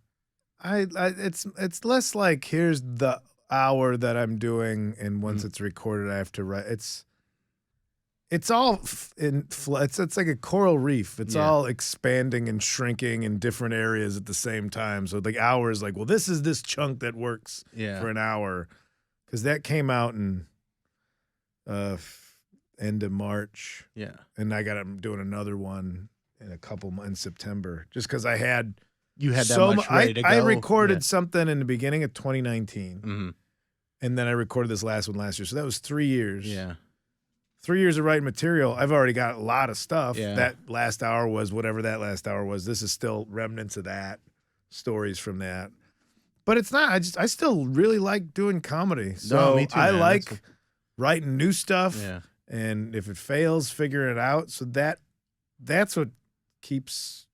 It's less like here's the hour that I'm doing, and once it's recorded, I have to write. It's all it's like a coral reef. It's all expanding and shrinking in different areas at the same time. So the hour is like, well, this is this chunk that works for an hour, because that came out in end of March. Yeah, and I'm doing another one in a couple months in September, just because I had. You had that much ready to go. I recorded something in the beginning of 2019, and then I recorded this last one last year. So that was 3 years. Yeah. 3 years of writing material. I've already got a lot of stuff. Yeah. That last hour was whatever that last hour was. This is still remnants of that, stories from that. But it's not. I still really like doing comedy. So me too, I man. like writing new stuff. Yeah. And if it fails, figuring it out. So that's what keeps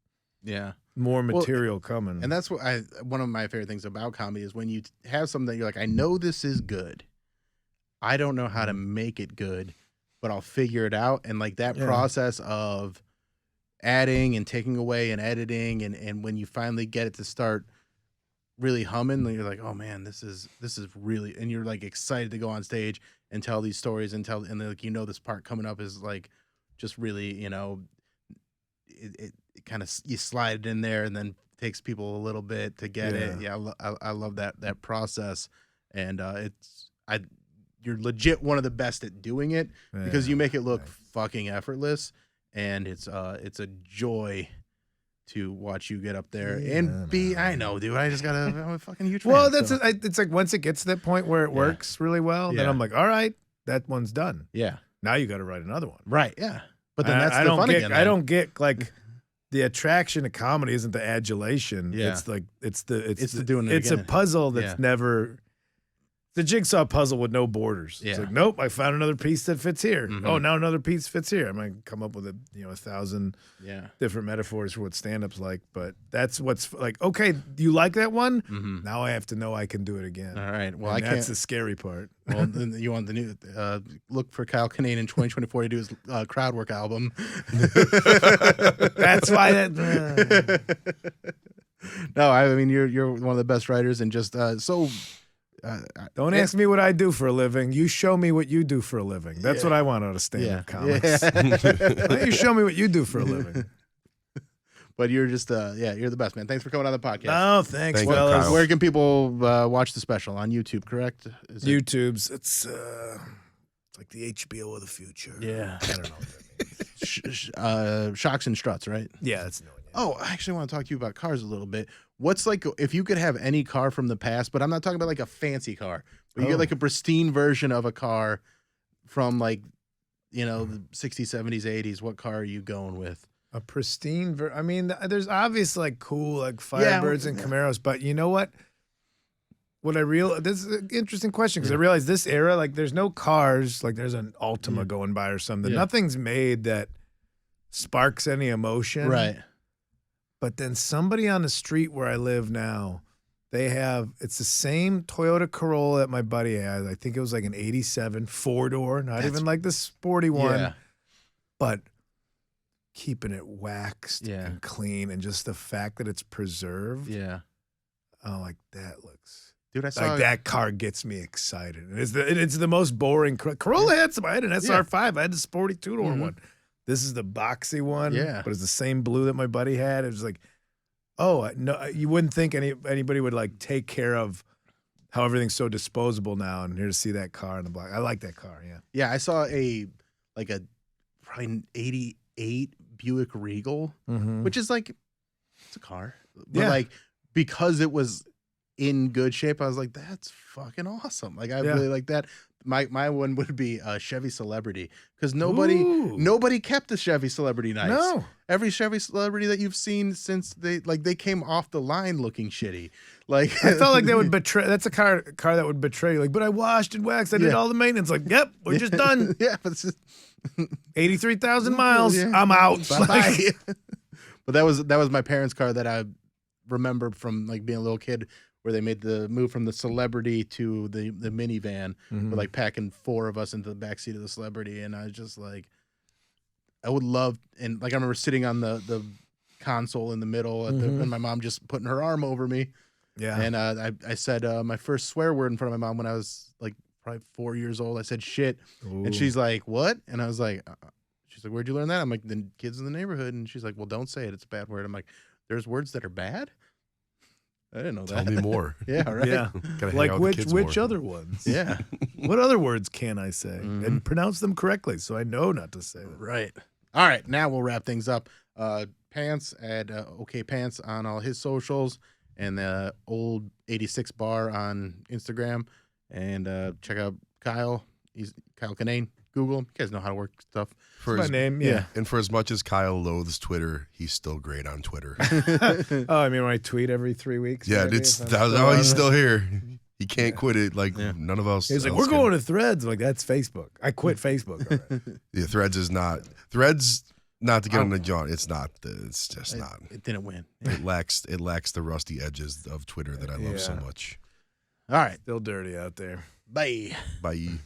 more material coming. And that's what one of my favorite things about comedy is when you have something that you're like, I know this is good. I don't know how to make it good, but I'll figure it out. And like that process of adding and taking away and editing, and when you finally get it to start really humming, then you're like, oh man, this is really, and you're like excited to go on stage and tell these stories and like, this part coming up is like just really, it kind of, you slide it in there and then takes people a little bit to get it. Yeah. I love that process. And you're legit one of the best at doing it because you make it look fucking effortless, and it's a joy to watch you get up there and be. I know, dude. I'm a fucking huge fan. Well, it's like once it gets to that point where it works really well, then I'm like, all right, that one's done. Yeah. Now you got to write another one. Right. Yeah. But then that's the fun again. I don't get like the attraction of comedy isn't the adulation. Yeah. It's like it's doing it It's again. a puzzle that's never. The jigsaw puzzle with no borders. Yeah. It's like, nope, I found another piece that fits here. Oh, now another piece fits here. I might come up with 1,000 different metaphors for what stand-up's like, but that's what's like, okay, you like that one? Now I have to know I can do it again. All right. Well, and that's the scary part. Well, then you want the new look for Kyle Kinane in 2024 to do his crowd work album. That's why that. No, I mean you're one of the best writers, and just so. Don't ask me what I do for a living. You show me what you do for a living. That's what I want out of stand-up comics. Why don't you show me what you do for a living? But you're just, you're the best, man. Thanks for coming on the podcast. Oh, thanks, fellas. Where can people watch the special? On YouTube, correct? YouTube's. It's like the HBO of the future. Yeah. I don't know what that means. Shocks and Struts, right? Yeah, that's no. Oh, I actually want to talk to you about cars a little bit. What's like if you could have any car from the past, but I'm not talking about like a fancy car, but you get like a pristine version of a car from like, the 60s, 70s, 80s. What car are you going with? A pristine. I mean, there's obviously like cool like Firebirds and Camaros, but you know what? What I realize, this is an interesting question because I realize this era, like there's no cars, like there's an Altima going by or something. Nothing's made that sparks any emotion. Right. But then somebody on the street where I live now, it's the same Toyota Corolla that my buddy has. I think it was like an 87 4-door, not even like the sporty one, but keeping it waxed and clean, and just the fact that it's preserved. Yeah. Oh, like that looks. Dude, I saw like that car gets me excited. And it's the most boring. Corolla had some. I had an SR5. I had the sporty 2-door one. This is the boxy one. Yeah. But it's the same blue that my buddy had. It was like, oh, no, you wouldn't think anybody would like take care of how everything's so disposable now. And here to see that car in the block. I like that car. Yeah. Yeah. I saw a probably an 88 Buick Regal, which is like, it's a car. But like, because it was in good shape, I was like, that's fucking awesome. Like, I really like that. My one would be a Chevy Celebrity, because nobody kept a Chevy Celebrity nice. No. Every Chevy Celebrity that you've seen since they came off the line looking shitty. Like, I felt like they would betray. That's a car that would betray you. Like, but I washed and waxed. I did all the maintenance. Like, yep, we're just done. Yeah, but it's just 83,000 miles. I'm out. Bye-bye. But that was my parents' car that I remember from like being a little kid, where they made the move from the Celebrity to the minivan, with like packing 4 of us into the backseat of the Celebrity. And I was just like, I would love, and like I remember sitting on the console in the middle and my mom just putting her arm over me. Yeah. And I said my first swear word in front of my mom when I was like probably 4 years old. I said shit. Ooh. And she's like, what? And I was like, she's like, where'd you learn that? I'm like, the kids in the neighborhood. And she's like, well, don't say it. It's a bad word. I'm like, there's words that are bad? I didn't know that. Tell me more. Yeah, right. Yeah. Like which other ones? Yeah. What other words can I say and pronounce them correctly so I know not to say them? Right. All right. Now we'll wrap things up. Pants at OK Pants on all his socials, and the old 86 bar on Instagram. And check out Kyle. He's Kyle Kinane. Google him. You guys know how to work stuff. My name, yeah. And for as much as Kyle loathes Twitter, he's still great on Twitter. Oh, I mean, when I tweet every 3 weeks. Yeah, he's still here. He can't quit it like none of us. He's like, we're going to Threads. I'm like, that's Facebook. I quit Facebook already. Yeah, Threads, not to get on the jaw. It's not. It's just not. It didn't win. It lacks the rusty edges of Twitter that I love so much. All right. Still dirty out there. Bye. Bye.